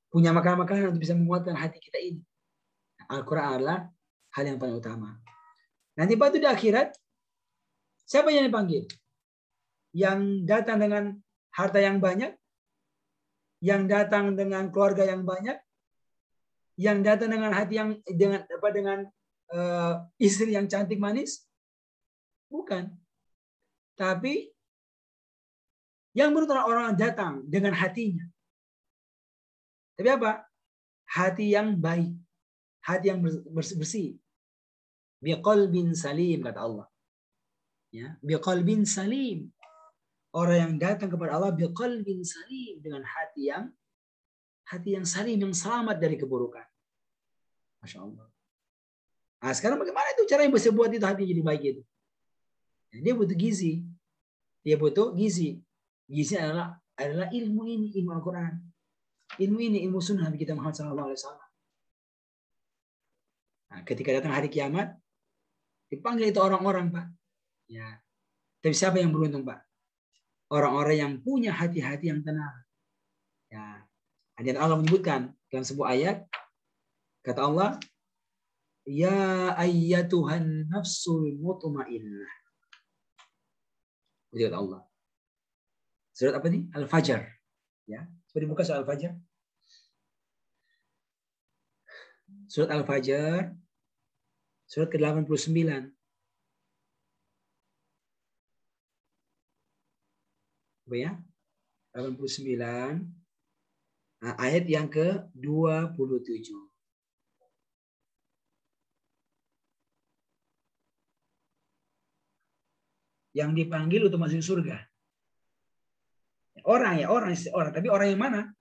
punya makanan-makanan untuk bisa menguatkan hati kita ini. Al-Quran adalah hal yang paling utama. Nanti Pak, itu di akhirat siapa yang dipanggil? Yang datang dengan harta yang banyak, yang datang dengan keluarga yang banyak, yang datang dengan hati yang dengan istri yang cantik manis? Bukan. Tapi yang beruntung orang datang dengan hatinya. Tapi apa? Hati yang baik, hati yang bersih. Biqalbin salim, kata Allah. Ya, biqalbin salim. Orang yang datang kepada Allah biqalbin salim, dengan hati yang salim, yang selamat dari keburukan. Masya Allah. Nah, sekarang bagaimana itu cara yang bisa buat itu hati jadi baik itu? Dia butuh gizi. Dia butuh gizi. Gizi adalah ilmu ini, ilmu Al-Quran. Ilmu ini, ilmu sunnah Nabi kita Muhammad SAW. Nah, ketika datang hari kiamat, dipanggil itu orang-orang, Pak. Ya. Tapi siapa yang beruntung, Pak? Orang-orang yang punya hati-hati yang tenang. Ya. Dan Allah menyebutkan dalam sebuah ayat, kata Allah, ya ayyatuhan nafsul mutmainnah. Itu kata Allah. Surat apa nih? Al-Fajr. Ya, coba dibuka surat Al-Fajr. Surat Al-Fajr, surat ke-89. Apa ya? 89. Nah, ayat yang ke-27. Yang dipanggil untuk masuk surga. Orang, tapi orang yang mana?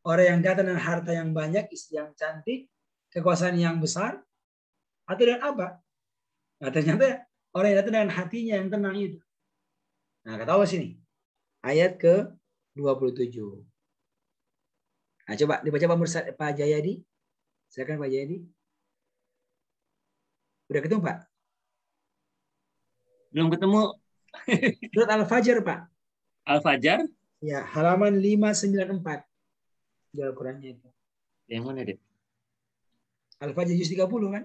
Orang yang datang dengan harta yang banyak, istri yang cantik, kekuasaan yang besar, atau dengan apa? Nah, ternyata orang yang datang dengan hatinya yang tenang itu. Nah, kata Allah sini, ayat ke-27. Nah, coba dibaca Pak Jayadi. Silakan Pak Jayadi. Udah ketemu, Pak? Belum ketemu. Surat Al-Fajr, Pak. Al-Fajr? Ya, halaman 594. Di Al-Qurannya itu. Yang mana, Dek? Al-Fajr juz 30 kan?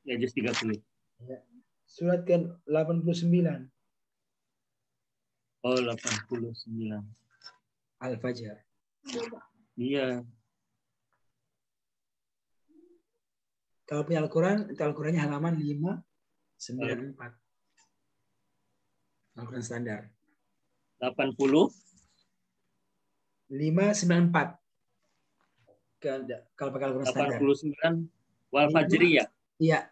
Ya, juz 30. Ya. Surat ke-89. Oh, 89. Al-Fajr. Iya. Kalau punya Al-Quran, itu Al-Qurannya halaman 594. Al-Quran standar. 80. 594. Kalau pakai Al-Quran standar. 89. Wal Fajri ya? Iya.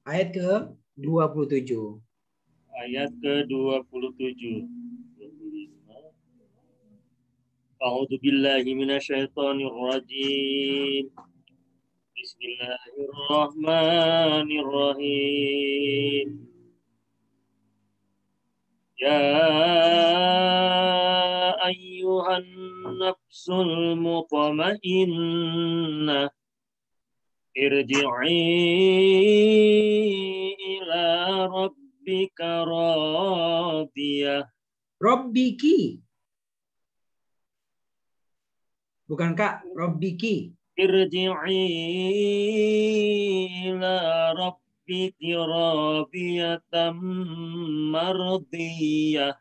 Ayat ke-27. Ayat ke-27. A'udzu billahi minasyaitonir rajim. Bismillahirrahmanirrahim. Ya ayyuhan nafsul mutmainnah irji'i ila rabbika radiyah. Rabbiki. Bukan Kak, Rabbiki. Irji'i ila rabbiki radiyatan mardiyah.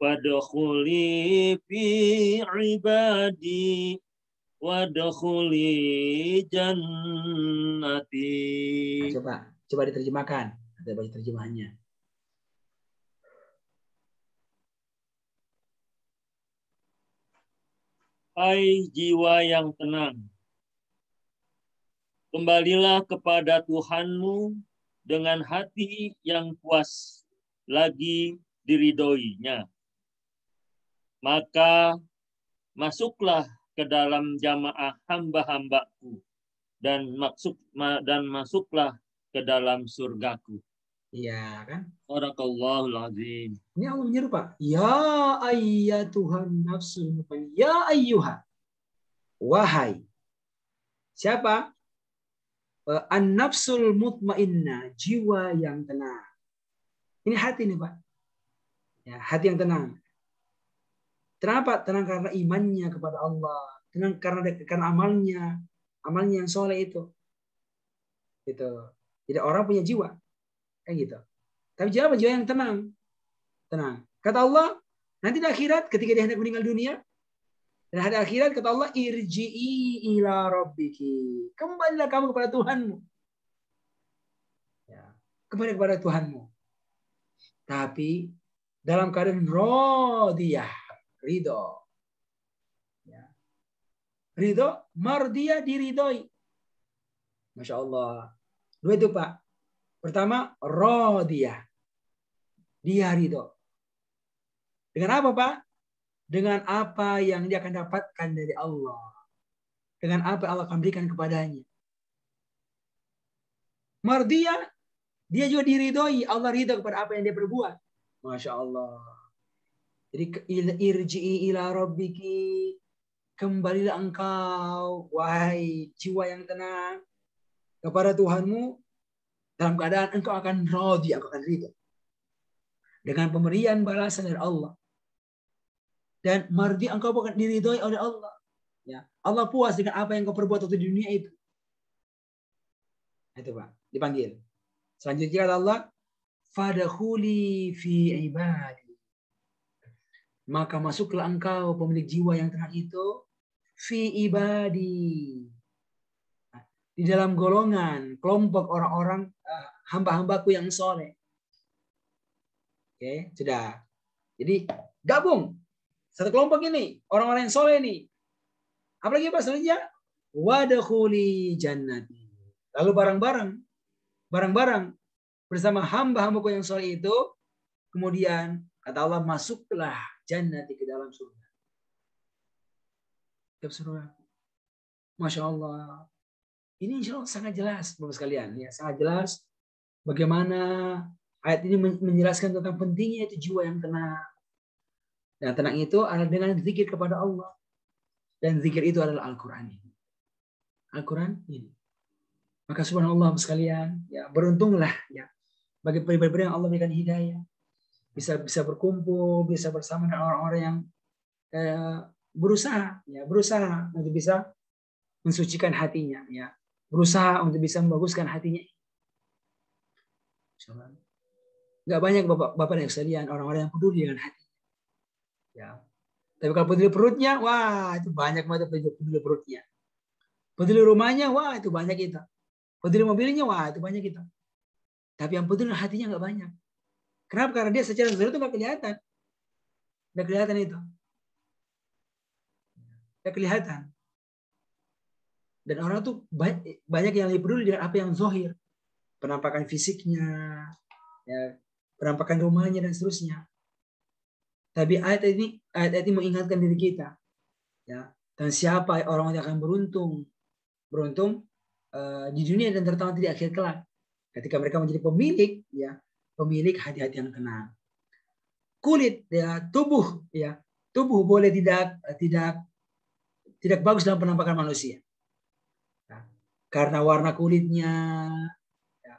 Fadkhuli fi ibadi. wadkhuli jannati. Nah, coba diterjemahkan. Ada baca terjemahannya. Hai jiwa yang tenang, kembalilah kepada Tuhanmu dengan hati yang puas lagi diridhoinya. Maka masuklah ke dalam jamaah hamba-hambaku dan masuklah ke dalam surgaku. Iya kan? Barakallahu azim. Ini Allah menyeru Pak. Ya ayyatuhan nafsul mutmainnah. Ya ayyuha. Wahai. Siapa? An-nafsul mutmainnah. Jiwa yang tenang. Ini hati nih Pak. Ya, hati yang tenang. Kenapa? Tenang karena imannya kepada Allah. Tenang karena amalnya yang soleh itu. Gitu. Jadi orang punya jiwa. Kayak gitu. Tapi jiwa yang tenang. Tenang. Kata Allah, nanti di akhirat ketika dia hendak meninggal dunia, dan hari akhirat kata Allah, irji'i ila rabbiki. Kembalilah kamu kepada Tuhanmu. Ya. Kembali kepada Tuhanmu. Tapi dalam keadaan radiyah, ridho. Ya. Ridho, mardiyah, diridhoi. Masya Allah. Dua itu Pak. Pertama, radiyah. Dia ridho. Dengan apa Pak? Dengan apa yang dia akan dapatkan dari Allah. Dengan apa Allah akan berikan kepadanya. Mardiyah, dia juga diridhoi. Allah ridho kepada apa yang dia perbuat. Masya Allah. Jadi irji'i ila rabbiki. Kembalilah engkau, wahai jiwa yang tenang, kepada Tuhanmu, dalam keadaan engkau akan radhi, engkau akan ridho. Dengan pemberian balasan dari Allah. Dan mardi engkau akan diridhoi oleh Allah. Ya, Allah puas dengan apa yang kau perbuat waktu di dunia itu. Itu Pak, dipanggil. Selanjutnya kata Allah, fadakhuli fi ibadi. Maka masuklah engkau pemilik jiwa yang tenang itu fi ibadi. Di dalam golongan, kelompok orang-orang hamba-hambaku yang soleh. Oke, sudah. Jadi gabung. Satu kelompok ini, orang-orang yang soleh ini. Apalagi Pak selanjutnya? Wadkhuli jannati. Lalu barang-barang bersama hamba-hambaku yang soleh itu, kemudian kata Allah, masuklah jannati ke dalam surga. Ke surga. Masya Allah. Ini insya Allah sangat jelas, Bapak sekalian. Ya, sangat jelas bagaimana ayat ini menjelaskan tentang pentingnya itu jiwa yang tenang. Dan tenang itu adalah dengan zikir kepada Allah. Dan zikir itu adalah Al-Quran ini. Al-Quran ini. Maka subhanallah sekalian, ya beruntunglah ya bagi pribadi yang Allah berikan hidayah. Bisa berkumpul, bisa bersama dengan orang-orang yang berusaha untuk bisa mensucikan hatinya, ya. Berusaha untuk bisa membaguskan hatinya. Nggak banyak bapak dan sekalian orang-orang yang peduli dengan hati. Ya. Tapi kalau peduli perutnya, wah itu banyak banget peduli perutnya. Peduli rumahnya, wah itu banyak kita. Peduli mobilnya, wah itu banyak kita. Tapi yang peduli hatinya nggak banyak. Kenapa? Karena dia secara zahir itu nggak kelihatan. Nggak kelihatan itu. Nggak kelihatan. Dan orang tuh banyak yang lebih peduli dengan apa yang zahir. Penampakan fisiknya, ya, penampakan rumahnya dan seterusnya. Tapi ayat ini mengingatkan diri kita, ya, dan siapa orang yang akan beruntung di dunia dan terutama di akhir kelak, ketika mereka menjadi pemilik hati-hati yang tenang. Kulit, ya, tubuh boleh tidak bagus dalam penampakan manusia, ya, karena warna kulitnya, ya,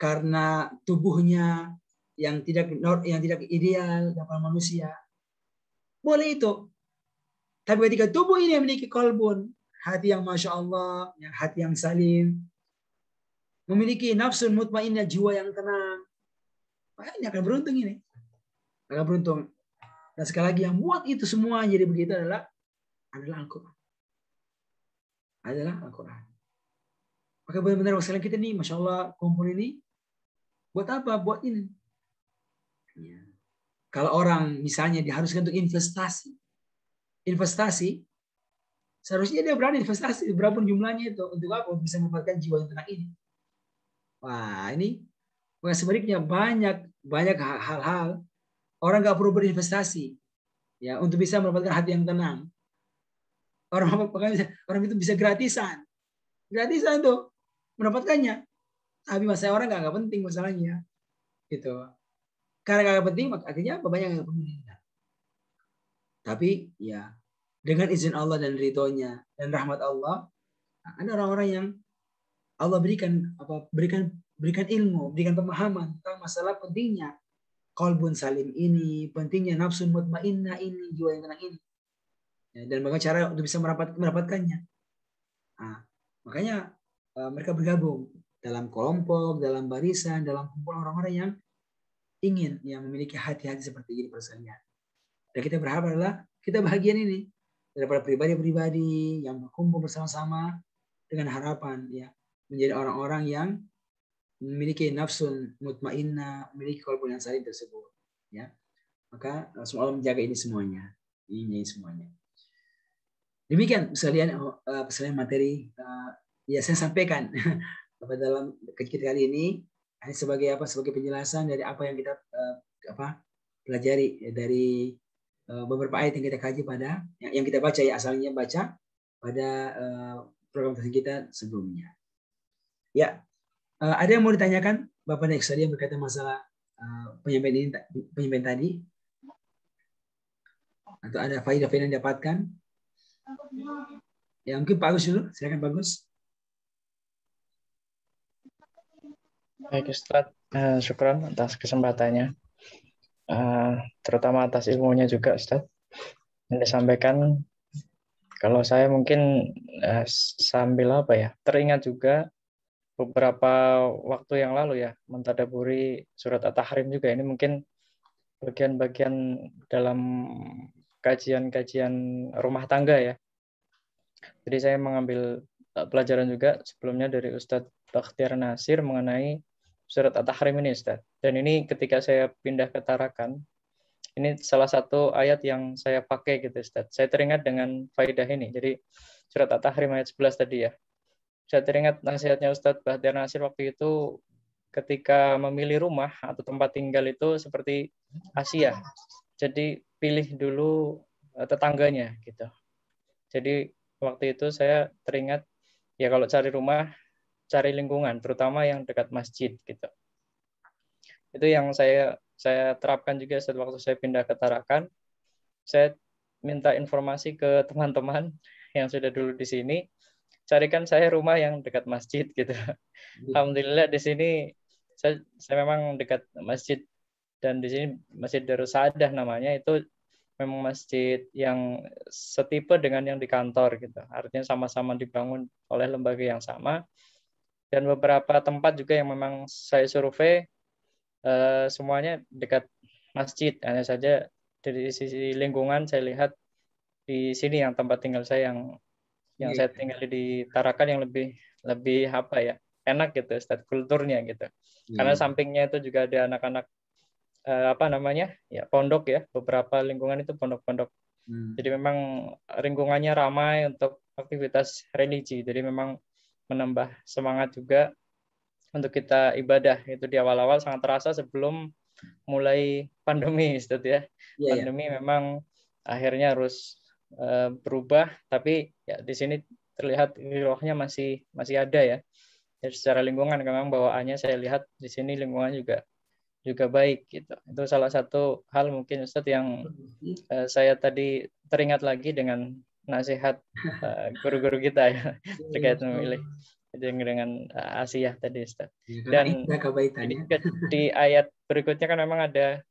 karena tubuhnya yang tidak ideal dalam manusia. Boleh itu. Tapi ketika tubuh ini memiliki qalbun, hati yang Masya Allah, ya, hati yang salim, memiliki nafsun mutmainnah, jiwa yang tenang, maka ini akan beruntung ini. Akan beruntung. Dan sekali lagi yang buat itu semua jadi begitu adalah Al-Quran. adalah Al-Quran. Maka benar-benar sekalian kita nih, Masya Allah, kumpul ini, buat apa? Buat ini. Ya. Kalau orang misalnya diharuskan untuk investasi, seharusnya dia berani investasi, berapapun jumlahnya itu, untuk apa? Untuk bisa mendapatkan jiwa yang tenang ini. Wah, ini sebaliknya banyak hal-hal orang nggak perlu berinvestasi ya untuk bisa mendapatkan hati yang tenang. Orang itu bisa gratisan tuh mendapatkannya. Tapi masalah orang nggak penting masalahnya, gitu. Karena nggak penting, artinya apa, banyak yang penting. Tapi ya dengan izin Allah dan ridhonya dan rahmat Allah, ada orang-orang yang Allah berikan ilmu, berikan pemahaman tentang masalah pentingnya qalbun salim ini, pentingnya nafsun mutmainnah ini, jiwa yang tenang ini. Ya, dan bagaimana cara untuk bisa mendapatkannya. Nah, makanya mereka bergabung dalam kelompok, dalam barisan, dalam kumpulan orang-orang yang ingin yang memiliki hati-hati seperti ini persennya. Dan kita berharap adalah kita bahagian ini daripada pribadi-pribadi yang berkumpul bersama-sama dengan harapan ya menjadi orang-orang yang memiliki nafsun mutmainnah, memiliki qalbun yang salim tersebut. Ya, maka semoga menjaga ini semuanya, ini semuanya. Demikian sekalian materi ya saya sampaikan pada dalam kita kali ini hanya sebagai penjelasan dari apa yang kita pelajari dari beberapa ayat yang kita kaji pada yang kita baca ya, asalnya baca pada program kita sebelumnya. Ya, ada yang mau ditanyakan Bapak Next yang berkaitan masalah penyampaian tadi, atau ada faedah-faedah yang didapatkan? Ya mungkin Pak Agus dulu, silakan Pak Agus. Baik Ustaz, syukran atas kesempatannya, terutama atas ilmunya juga Ustaz yang disampaikan. Kalau saya mungkin sambil teringat juga beberapa waktu yang lalu ya mentadaburi surat At-Tahrim juga. Ini mungkin bagian-bagian dalam kajian-kajian rumah tangga ya. Jadi saya mengambil pelajaran juga sebelumnya dari Ustadz Bakhtiar Nasir mengenai surat At-Tahrim ini Ustadz. Dan ini ketika saya pindah ke Tarakan, ini salah satu ayat yang saya pakai gitu Ustadz. Saya teringat dengan faidah ini. Jadi surat At-Tahrim ayat 11 tadi ya. Saya teringat nasihatnya Ustadz Bakhtiar Nasir waktu itu ketika memilih rumah atau tempat tinggal itu seperti Asia. Jadi pilih dulu tetangganya gitu. Jadi waktu itu saya teringat ya kalau cari rumah, cari lingkungan, terutama yang dekat masjid gitu. Itu yang saya terapkan juga setelah waktu saya pindah ke Tarakan. Saya minta informasi ke teman-teman yang sudah dulu di sini, carikan saya rumah yang dekat masjid gitu. Alhamdulillah di sini saya memang dekat masjid, dan di sini Masjid Darus Saadah namanya, itu memang masjid yang setipe dengan yang di kantor gitu. Artinya sama-sama dibangun oleh lembaga yang sama. Dan beberapa tempat juga yang memang saya survei semuanya dekat masjid. Hanya saja dari sisi lingkungan saya lihat di sini yang tempat tinggal saya yang saya tinggal di Tarakan yang lebih enak gitu Ustaz, kulturnya gitu. Karena sampingnya itu juga ada anak-anak pondok ya, beberapa lingkungan itu pondok-pondok. Jadi memang lingkungannya ramai untuk aktivitas religi. Jadi memang menambah semangat juga untuk kita ibadah. Itu di awal-awal sangat terasa sebelum mulai pandemi Ustaz ya. Pandemi memang akhirnya harus berubah, tapi ya di sini terlihat rohnya masih ada ya. Jadi secara lingkungan memang bawaannya saya lihat di sini lingkungan juga baik gitu. Itu salah satu hal mungkin Ustadz yang saya tadi teringat lagi dengan nasihat guru-guru kita ya terkait memilih dengan Asia tadi Ustadz. Dan ini di ayat berikutnya kan memang ada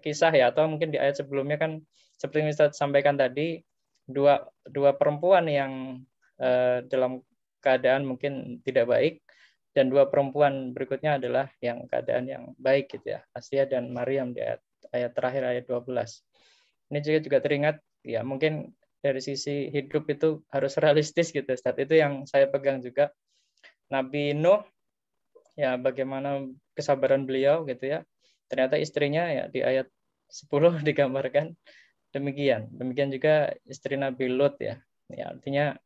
kisah ya, atau mungkin di ayat sebelumnya kan seperti yang Ustadz sampaikan tadi, dua perempuan yang dalam keadaan mungkin tidak baik, dan dua perempuan berikutnya adalah yang keadaan yang baik gitu ya, Asia dan Maryam di ayat terakhir ayat 12. Ini juga teringat ya, mungkin dari sisi hidup itu harus realistis gitu Ustaz. Itu yang saya pegang juga. Nabi Nuh, ya bagaimana kesabaran beliau gitu ya. Ternyata istrinya ya di ayat 10 digambarkan demikian. Demikian juga istri Nabi Lut ya. Ya artinya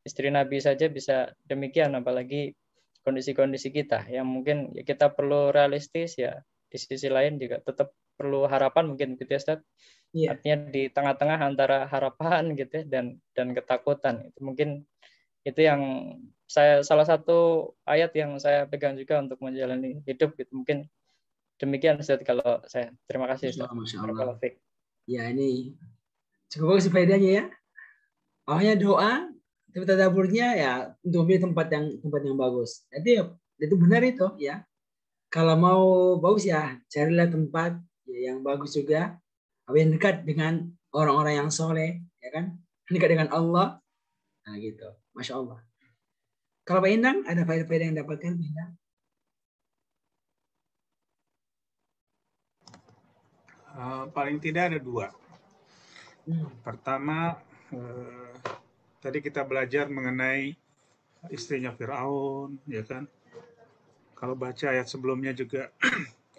istri Nabi saja bisa demikian, apalagi kondisi-kondisi kita yang mungkin ya kita perlu realistis ya. Di sisi lain juga tetap perlu harapan mungkin gitu ya Ustaz. Iya. Artinya di tengah-tengah antara harapan gitu ya dan ketakutan. Itu mungkin itu yang salah satu ayat yang saya pegang juga untuk menjalani hidup gitu. Mungkin demikian Ustaz kalau saya. Terima kasih Ustaz. Masya Allah. Barakallahu fiik. Ya ini cukup bagus faedahnya ya. Awalnya doa, tapi tadaburnya ya untuk memilih tempat yang bagus. Jadi itu benar itu ya. Kalau mau bagus ya carilah tempat ya, yang bagus juga, yang dekat dengan orang-orang yang soleh, ya kan? Dekat dengan Allah. Nah gitu. Masya Allah. Kalau Pak Indang, ada faedah-faedah yang dapatkan Pak Indang? Paling tidak ada dua. Pertama, tadi kita belajar mengenai istrinya Fir'aun, ya kan? Kalau baca ayat sebelumnya juga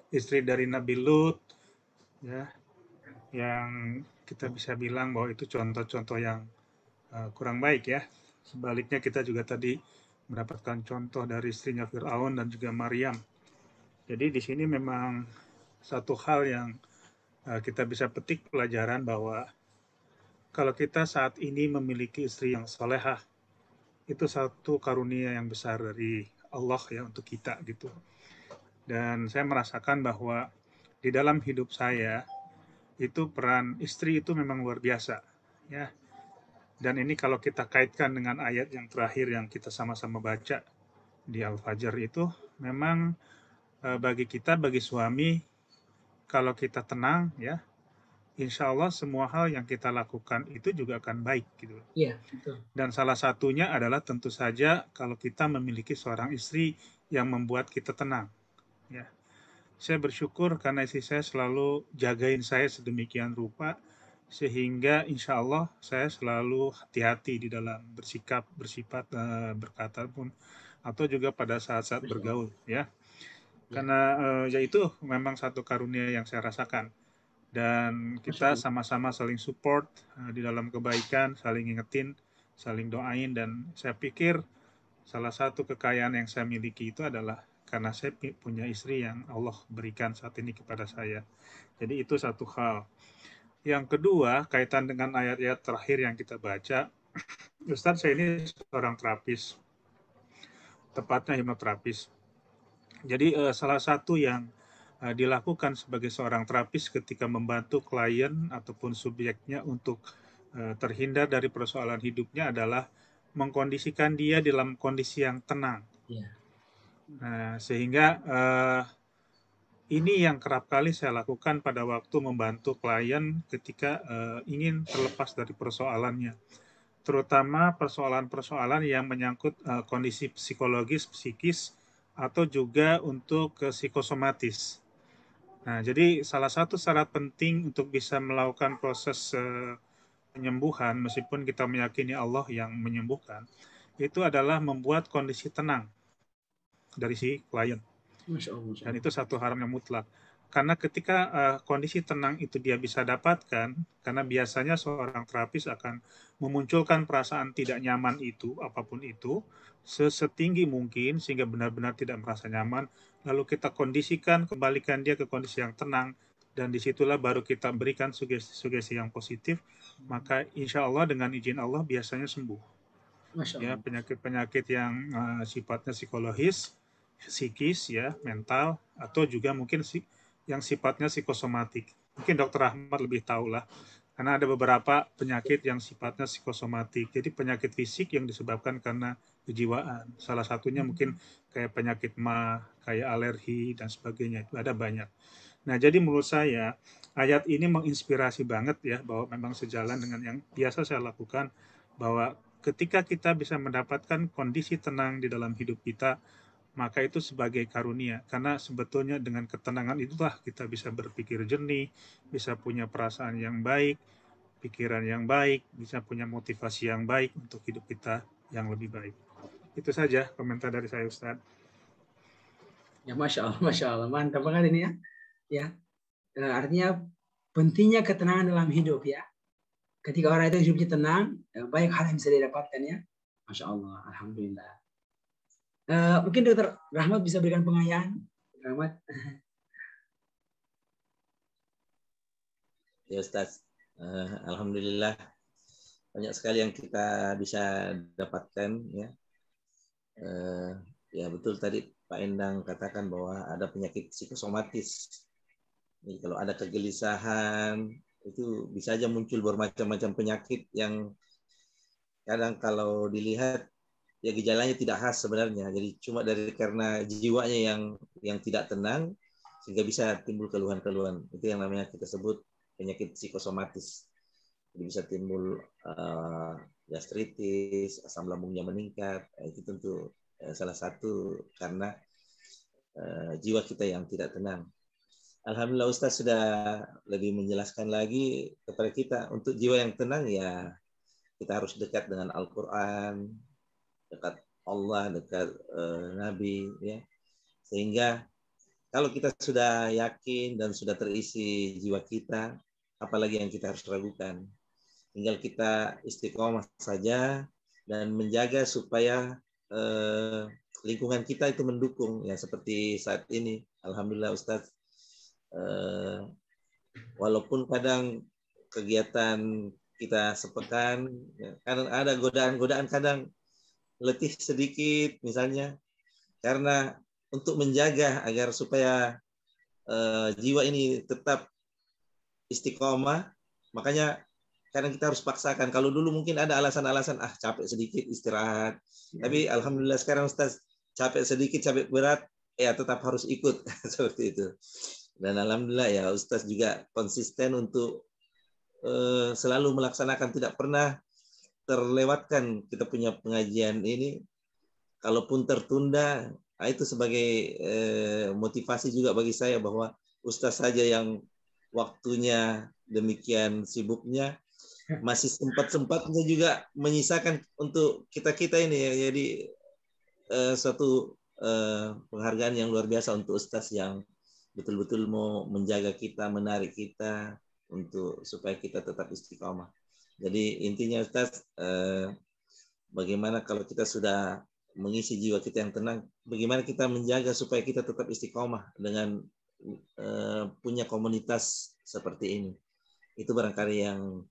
istri dari Nabi Lut, ya, yang kita bisa bilang bahwa itu contoh-contoh yang kurang baik ya. Sebaliknya kita juga tadi mendapatkan contoh dari istrinya Fir'aun dan juga Maryam. Jadi di sini memang satu hal yang kita bisa petik pelajaran bahwa kalau kita saat ini memiliki istri yang solehah, itu satu karunia yang besar dari Allah ya untuk kita gitu. Dan saya merasakan bahwa di dalam hidup saya itu peran istri itu memang luar biasa ya. Dan ini kalau kita kaitkan dengan ayat yang terakhir yang kita sama-sama baca di Al-Fajr itu, memang bagi kita, bagi suami, kalau kita tenang ya, insya Allah semua hal yang kita lakukan itu juga akan baik gitu. Iya, betul. Dan salah satunya adalah tentu saja kalau kita memiliki seorang istri yang membuat kita tenang. Ya. Saya bersyukur karena istri saya selalu jagain saya sedemikian rupa, sehingga insya Allah saya selalu hati-hati di dalam bersikap, bersifat, berkata pun, atau juga pada saat-saat bergaul ya. Karena ya itu memang satu karunia yang saya rasakan. Dan kita sama-sama saling support di dalam kebaikan, saling ingetin, saling doain, dan saya pikir salah satu kekayaan yang saya miliki itu adalah karena saya punya istri yang Allah berikan saat ini kepada saya. Jadi itu satu hal. Yang kedua, kaitan dengan ayat-ayat terakhir yang kita baca, Ustadz saya ini seorang terapis, tepatnya hipnoterapis. Jadi salah satu yang dilakukan sebagai seorang terapis ketika membantu klien ataupun subjeknya untuk terhindar dari persoalan hidupnya adalah mengkondisikan dia dalam kondisi yang tenang. Yeah. Nah, sehingga ini yang kerap kali saya lakukan pada waktu membantu klien ketika ingin terlepas dari persoalannya, terutama persoalan-persoalan yang menyangkut kondisi psikologis, psikis, atau juga untuk psikosomatis. Nah, jadi salah satu syarat penting untuk bisa melakukan proses penyembuhan, meskipun kita meyakini Allah yang menyembuhkan, itu adalah membuat kondisi tenang dari si klien. Dan itu satu hal yang mutlak. Karena ketika kondisi tenang itu dia bisa dapatkan, karena biasanya seorang terapis akan memunculkan perasaan tidak nyaman itu, apapun itu, setinggi mungkin sehingga benar-benar tidak merasa nyaman, lalu kita kondisikan, kembalikan dia ke kondisi yang tenang, dan disitulah baru kita berikan sugesti-sugesti yang positif, maka insya Allah dengan izin Allah biasanya sembuh. Ya, penyakit-penyakit yang sifatnya psikologis, psikis ya, mental, atau juga mungkin yang sifatnya psikosomatik. Mungkin Dr. Ahmad lebih tahu lah, karena ada beberapa penyakit yang sifatnya psikosomatik. Jadi penyakit fisik yang disebabkan karena kejiwaan. Salah satunya mungkin kayak penyakit MA, kayak alergi dan sebagainya. Itu ada banyak. Nah, jadi menurut saya ayat ini menginspirasi banget ya, bahwa memang sejalan dengan yang biasa saya lakukan, bahwa ketika kita bisa mendapatkan kondisi tenang di dalam hidup kita, maka itu sebagai karunia. Karena sebetulnya dengan ketenangan itulah kita bisa berpikir jernih, bisa punya perasaan yang baik, pikiran yang baik, bisa punya motivasi yang baik untuk hidup kita yang lebih baik. Itu saja komentar dari saya, Ustadz. Ya, Masya Allah, mantap banget ini ya. Ya, artinya pentingnya ketenangan dalam hidup ya. Ketika orang itu hidupnya tenang, banyak hal yang bisa didapatkan ya. Masya Allah, alhamdulillah. Mungkin Dr. Rahmat bisa berikan pengayaan, Rahmat. Ya Ustaz, alhamdulillah banyak sekali yang kita bisa dapatkan ya. Ya betul tadi Pak Endang katakan bahwa ada penyakit psikosomatis. Jadi kalau ada kegelisahan itu bisa aja muncul bermacam-macam penyakit yang kadang kalau dilihat ya gejalanya tidak khas sebenarnya. Jadi cuma karena jiwanya yang tidak tenang sehingga bisa timbul keluhan-keluhan. Itu yang namanya kita sebut penyakit psikosomatis. Jadi bisa timbul gastritis, asam lambungnya meningkat. Itu tentu salah satu karena jiwa kita yang tidak tenang. Alhamdulillah Ustaz sudah lebih menjelaskan lagi kepada kita untuk jiwa yang tenang ya kita harus dekat dengan Al-Quran, dekat Allah, dekat Nabi ya. Sehingga kalau kita sudah yakin dan sudah terisi jiwa kita, apalagi yang kita harus ragukan. Tinggal kita istiqomah saja dan menjaga supaya lingkungan kita itu mendukung ya seperti saat ini. Alhamdulillah Ustaz, walaupun kadang kegiatan kita sepekan, ya, kadang ada godaan-godaan, kadang letih sedikit misalnya, karena untuk menjaga agar supaya jiwa ini tetap istiqomah, makanya kadang kita harus paksakan. Kalau dulu mungkin ada alasan-alasan, capek sedikit istirahat. Tapi alhamdulillah sekarang Ustaz, capek sedikit, capek berat, ya tetap harus ikut seperti itu. Dan alhamdulillah ya Ustaz juga konsisten untuk selalu melaksanakan, tidak pernah terlewatkan kita punya pengajian ini. Kalaupun tertunda, itu sebagai motivasi juga bagi saya bahwa Ustaz saja yang waktunya demikian sibuknya masih sempat-sempatnya juga menyisakan untuk kita-kita ini ya. Jadi suatu penghargaan yang luar biasa untuk Ustaz yang betul-betul mau menjaga kita, menarik kita untuk supaya kita tetap istiqomah. Jadi intinya Ustaz, bagaimana kalau kita sudah mengisi jiwa kita yang tenang, bagaimana kita menjaga supaya kita tetap istiqomah dengan punya komunitas seperti ini. Itu barangkali yang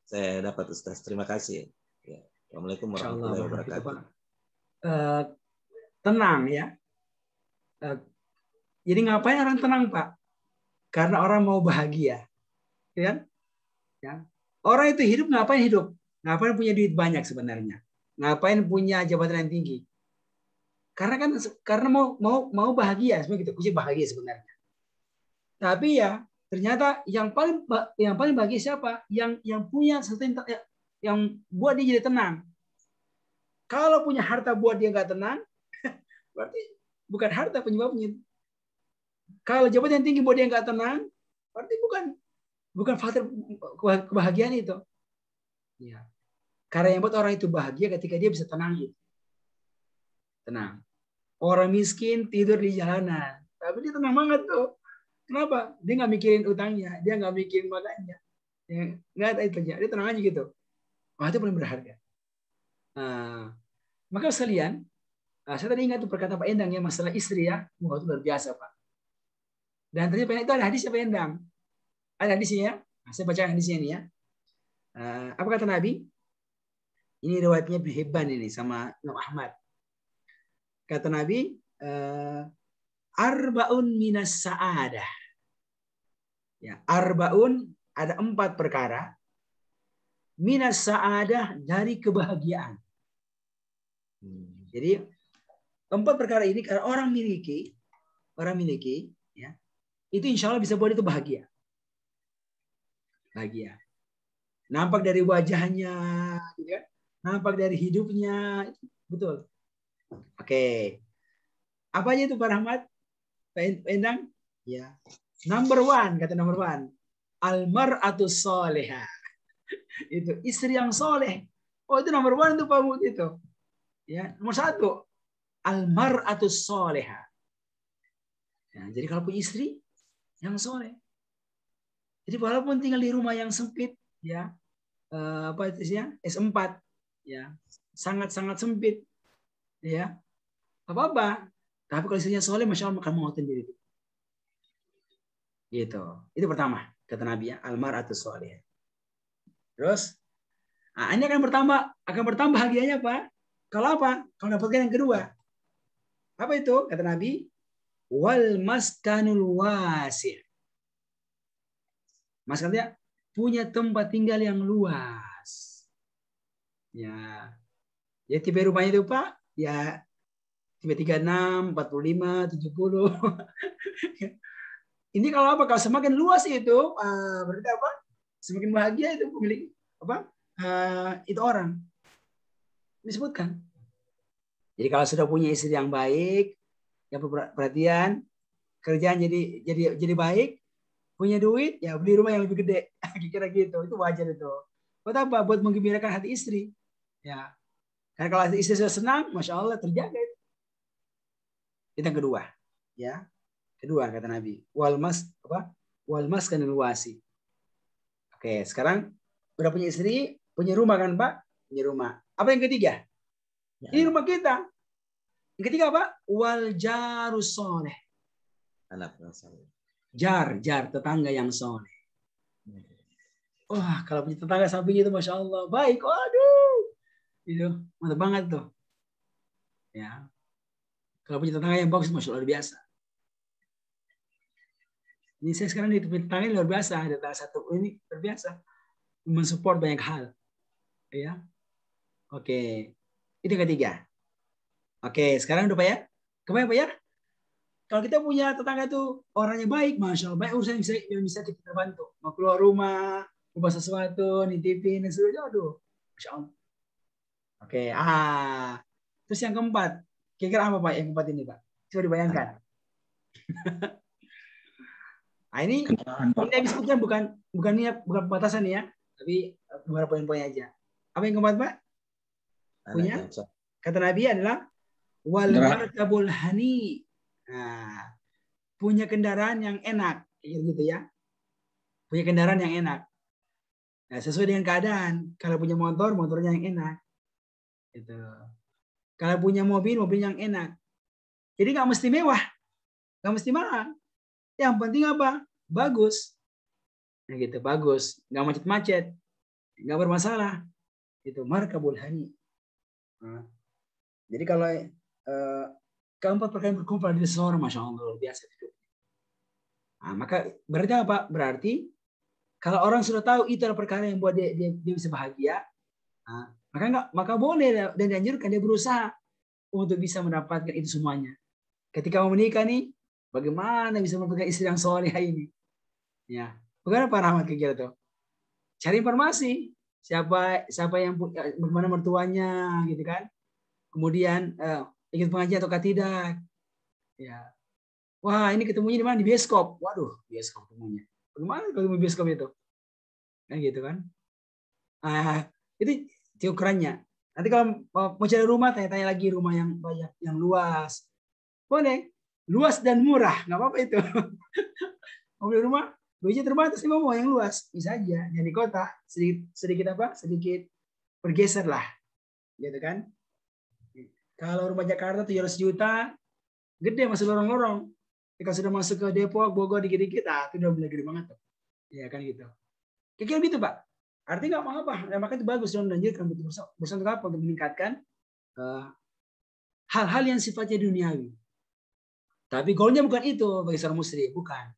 saya dapat Ustaz. Terima kasih. Ya. Assalamualaikum warahmatullahi wabarakatuh. Tenang ya. Jadi ngapain orang tenang Pak? Karena orang mau bahagia. Ya? Ya. Orang itu hidup ngapain hidup? Ngapain punya duit banyak sebenarnya? Ngapain punya jabatan yang tinggi? Karena mau bahagia, sebenarnya gitu. Kunci bahagia sebenarnya. Tapi ya ternyata yang paling bahagia siapa? Yang punya sesuatu yang buat dia jadi tenang. Kalau punya harta buat dia nggak tenang, berarti bukan harta penyebabnya. Kalau jabatan yang tinggi buat dia nggak tenang, berarti bukan faktor kebahagiaan itu. Ya. Karena yang buat orang itu bahagia ketika dia bisa tenang. Tenang. Orang miskin tidur di jalanan, tapi dia tenang banget tuh. Kenapa? Dia nggak mikirin utangnya, dia nggak mikirin makannya, nggak ada itu aja. Dia tenang aja gitu. Wah itu paling berharga. Maka sekalian, saya tadi ingat tuh perkataan Pak Endang ya masalah istri ya, wah itu luar biasa Pak. Dan ternyata itu ada hadisnya Pak Endang, ada hadisnya. Saya baca hadisnya ini ya. Apa kata Nabi? Ini riwayatnya Ibnu Hibban ini sama Imam Ahmad. Kata Nabi, arbaun minas sa'adah. Ya, arbaun ada 4 perkara. Minas sa'adah dari kebahagiaan. Jadi 4 perkara ini kalau orang miliki, ya, itu insya Allah bisa buat itu bahagia. Bahagia. Nampak dari wajahnya, gitu kan? Nampak dari hidupnya, betul. Oke. Apa aja itu Pak Rahmat? Pak Endang? Ya. Number 1, kata number 1. Al-mar'atu sholihah. Itu istri yang soleh. Oh itu nomor 1 itu Pak Mut itu. Ya, nomor 1 almar'atus soleha. Ya, jadi kalau punya istri yang soleh. Jadi walaupun tinggal di rumah yang sempit, ya apa itu ya S4, ya sangat-sangat sempit, ya apa-apa. Tapi kalau istrinya soleh, masya Allah makan mau sendiri. Gitu. Itu pertama kata Nabi ya, almar'atus soleh. Terus, ini akan bertambah bahagianya Pak. Kalau apa? Kalau dapatkan yang kedua. Apa itu? Kata Nabi, wal maskanul wasi'. Maksudnya punya tempat tinggal yang luas. Ya. Ya tipe rumahnya itu Pak, ya tipe 36, 45, 70. Ini kalau apa? Kalau semakin luas itu, berarti apa? Semakin bahagia itu pemilik apa? Itu orang. Disebutkan. Jadi kalau sudah punya istri yang baik, yang perhatian, kerjaan jadi baik, punya duit, ya beli rumah yang lebih gede. Kira gitu. Itu wajar itu. Buat apa? Buat menggembirakan hati istri. Ya. Karena kalau hati istri sudah senang, masya Allah terjaga itu. Itu yang kedua. Ya. Kedua kata Nabi, wal maskanul wasi. Oke, sekarang udah punya istri, punya rumah kan Pak? Punya rumah. Apa yang ketiga? Ya, ini rumah kita. Yang ketiga apa? Wal jarus soleh. Anak yang soleh. Jar, tetangga yang soleh. Wah, kalau punya tetangga samping itu masya Allah baik. Waduh, itu mantap banget tuh. Ya, kalau punya tetangga yang bagus masya Allah luar biasa. Ini saya sekarang di tetangga luar biasa. Ada tetangga satu ini luar biasa. Mensupport banyak hal. Ya. Oke. Itu yang ketiga. Oke. Sekarang udah Pak ya. Kemana Pak ya? Kalau kita punya tetangga itu orangnya baik. Masya Allah. Baik urusan yang bisa kita bantu. Mau keluar rumah. Ubah sesuatu. Nitipin. Dan sebagainya. Aduh. Masya Allah. Oke. Terus yang keempat. Kira-kira apa Pak yang keempat ini Pak? Coba dibayangkan. Nah, ini disebutkan bukan batasan ya, tapi beberapa poin-poin aja. Apa yang keempat Pak? Punya kata Nabi adalah wal markabul hani. Nah, punya kendaraan yang enak, gitu ya. Punya kendaraan yang enak. Nah, sesuai dengan keadaan. Kalau punya motornya yang enak. Gitu. Kalau punya mobil yang enak. Jadi nggak mesti mewah, nggak mesti mahal. Yang penting apa? Bagus. Nah gitu, bagus. Nggak macet-macet. Nggak bermasalah. Itu markabul hani. Nah, jadi kalau keempat perkara yang berkumpul di seseorang, masya Allah luar biasa itu. Nah, maka berarti apa? Berarti kalau orang sudah tahu itu adalah perkara yang buat dia bisa bahagia, maka boleh dan dianjurkan dia berusaha untuk bisa mendapatkan itu semuanya. Ketika mau menikah nih, bagaimana bisa mendapatkan istri yang solehah ini? Ya, bagaimana Pak Rahmat kira tuh? Cari informasi siapa yang bagaimana mertuanya, gitu kan? Kemudian ikut pengajian atau tidak? Ya, wah ini ketemunya di mana? Di bioskop. Waduh, bioskop ketemunya. Bagaimana ketemu bioskop itu? Kan gitu kan? Itu ukurannya. Nanti kalau mau cari rumah, tanya-tanya lagi rumah yang banyak, yang luas. Boleh, luas dan murah, nggak apa-apa itu. Mau beli rumah, duitnya terbatas, ini mau yang luas, bisa aja. Yang di kota sedikit bergeser lah, gitu kan? Kalau rumah Jakarta 700 juta, gede masih lorong-lorong. Jika sudah masuk ke Depok, Bogor dikit-dikit, itu udah mulai gede banget tuh. Ya kan gitu. Kira-kira gitu Pak. Artinya nggak apa-apa, ya, maka itu bagus dan lanjutkan bersama untuk meningkatkan hal-hal yang sifatnya duniawi. Tapi goalnya bukan itu bagi seorang muslim, bukan.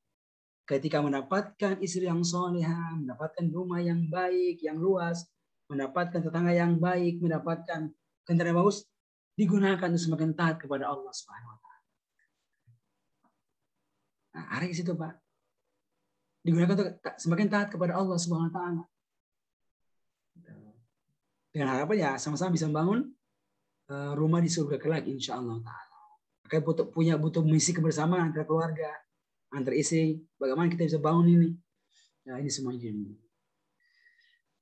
Ketika mendapatkan istri yang solehah, mendapatkan rumah yang baik, yang luas, mendapatkan tetangga yang baik, mendapatkan kendaraan yang bagus, digunakan untuk semakin taat kepada Allah Subhanahu Wa Taala. Nah, hari situ Pak, digunakan untuk semakin taat kepada Allah Subhanahu Wa Taala. Dengan harapan ya sama-sama bisa membangun rumah di surga kelak insya Allah Taala. Makanya butuh misi kebersamaan antara keluarga, antar istri, bagaimana kita bisa bangun ini. Nah, ini semuanya.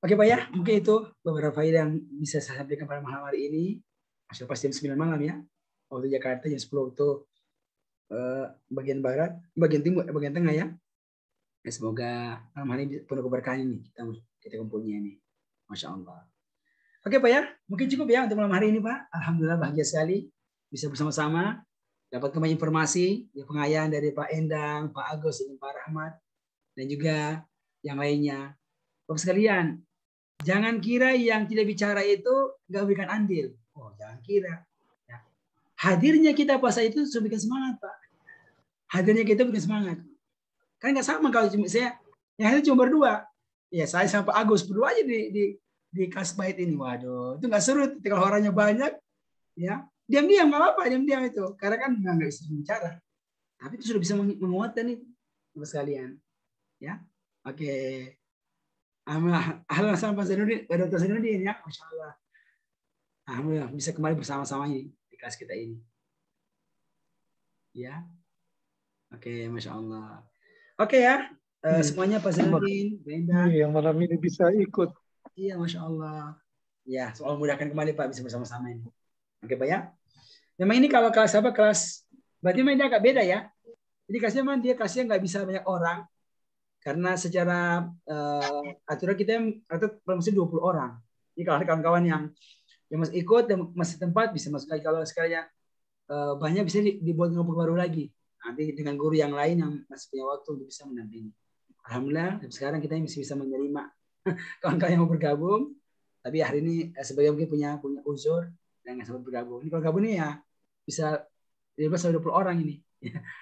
Oke Pak ya, mungkin itu beberapa faedah yang bisa saya sampaikan pada malam hari ini. Masih pas jam 9 malam ya. Waktu Jakarta jam 10 waktu bagian barat, bagian timur, bagian tengah ya. Ya, semoga malam hari ini penuh keberkahan ini kita kumpulnya ini. Masya Allah. Oke Pak ya, mungkin cukup ya untuk malam hari ini Pak. Alhamdulillah bahagia sekali bisa bersama-sama dapat kembali informasi ya, pengayaan dari Pak Endang, Pak Agus, dan Pak Rahmat dan juga yang lainnya. Bapak sekalian, jangan kira yang tidak bicara itu nggak memberikan andil. Oh, jangan kira. Ya. Hadirnya kita puasa itu sudah bikin semangat Pak. Hadirnya kita bikin semangat. Kan nggak sama kalau saya yang hadir cuma berdua. Ya saya sama Pak Agus berdua aja di kelas bait ini. Waduh, itu nggak seru. Kalau orangnya banyak, ya diam-diam nggak apa-apa, diam-diam itu. Karena kan nggak bisa bicara. Tapi itu sudah bisa menguatkan itu, Bapak sekalian. Ya, oke. Alhamdulillah sama Pak Zainuddin ya, Masya Allah. Alhamdulillah bisa kembali bersama-sama ini di kelas kita ini. Ya, oke, Masya Allah. Oke ya, semuanya Pak Zainuddin, Benda. Iya, malam ini bisa ikut. Iya, Masya Allah. Ya, soal mudahkan kembali Pak bisa bersama-sama ini. Oke Pak ya. Memang ini kalau kelas apa kelas, berarti memang ini agak beda ya. Jadi kelasnya memang dia kelasnya nggak bisa banyak orang. Karena secara aturan kita atau masih 20 orang. Jadi kalau ada kawan-kawan yang masih ikut dan masih tempat bisa masuk lagi. Kalau sekalinya banyak bisa dibuat kelompok baru lagi. Nanti dengan guru yang lain yang masih punya waktu untuk bisa mendampingi. Alhamdulillah sekarang kita masih bisa menerima kawan-kawan yang mau bergabung. Tapi hari ini sebagian mungkin punya uzur dan nggak sempat bergabung. Ini kalau gabung ini ya bisa 15-20 orang ini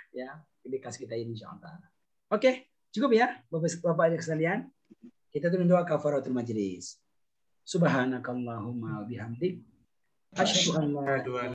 ya di kelas kita ini insyaallah. Oke. Cukup ya, Bapak-Bapak sekalian. Kita tuh doa kafaratul majlis. Subhanakallahumma wa bihamdik. Asyhadu an la ilaha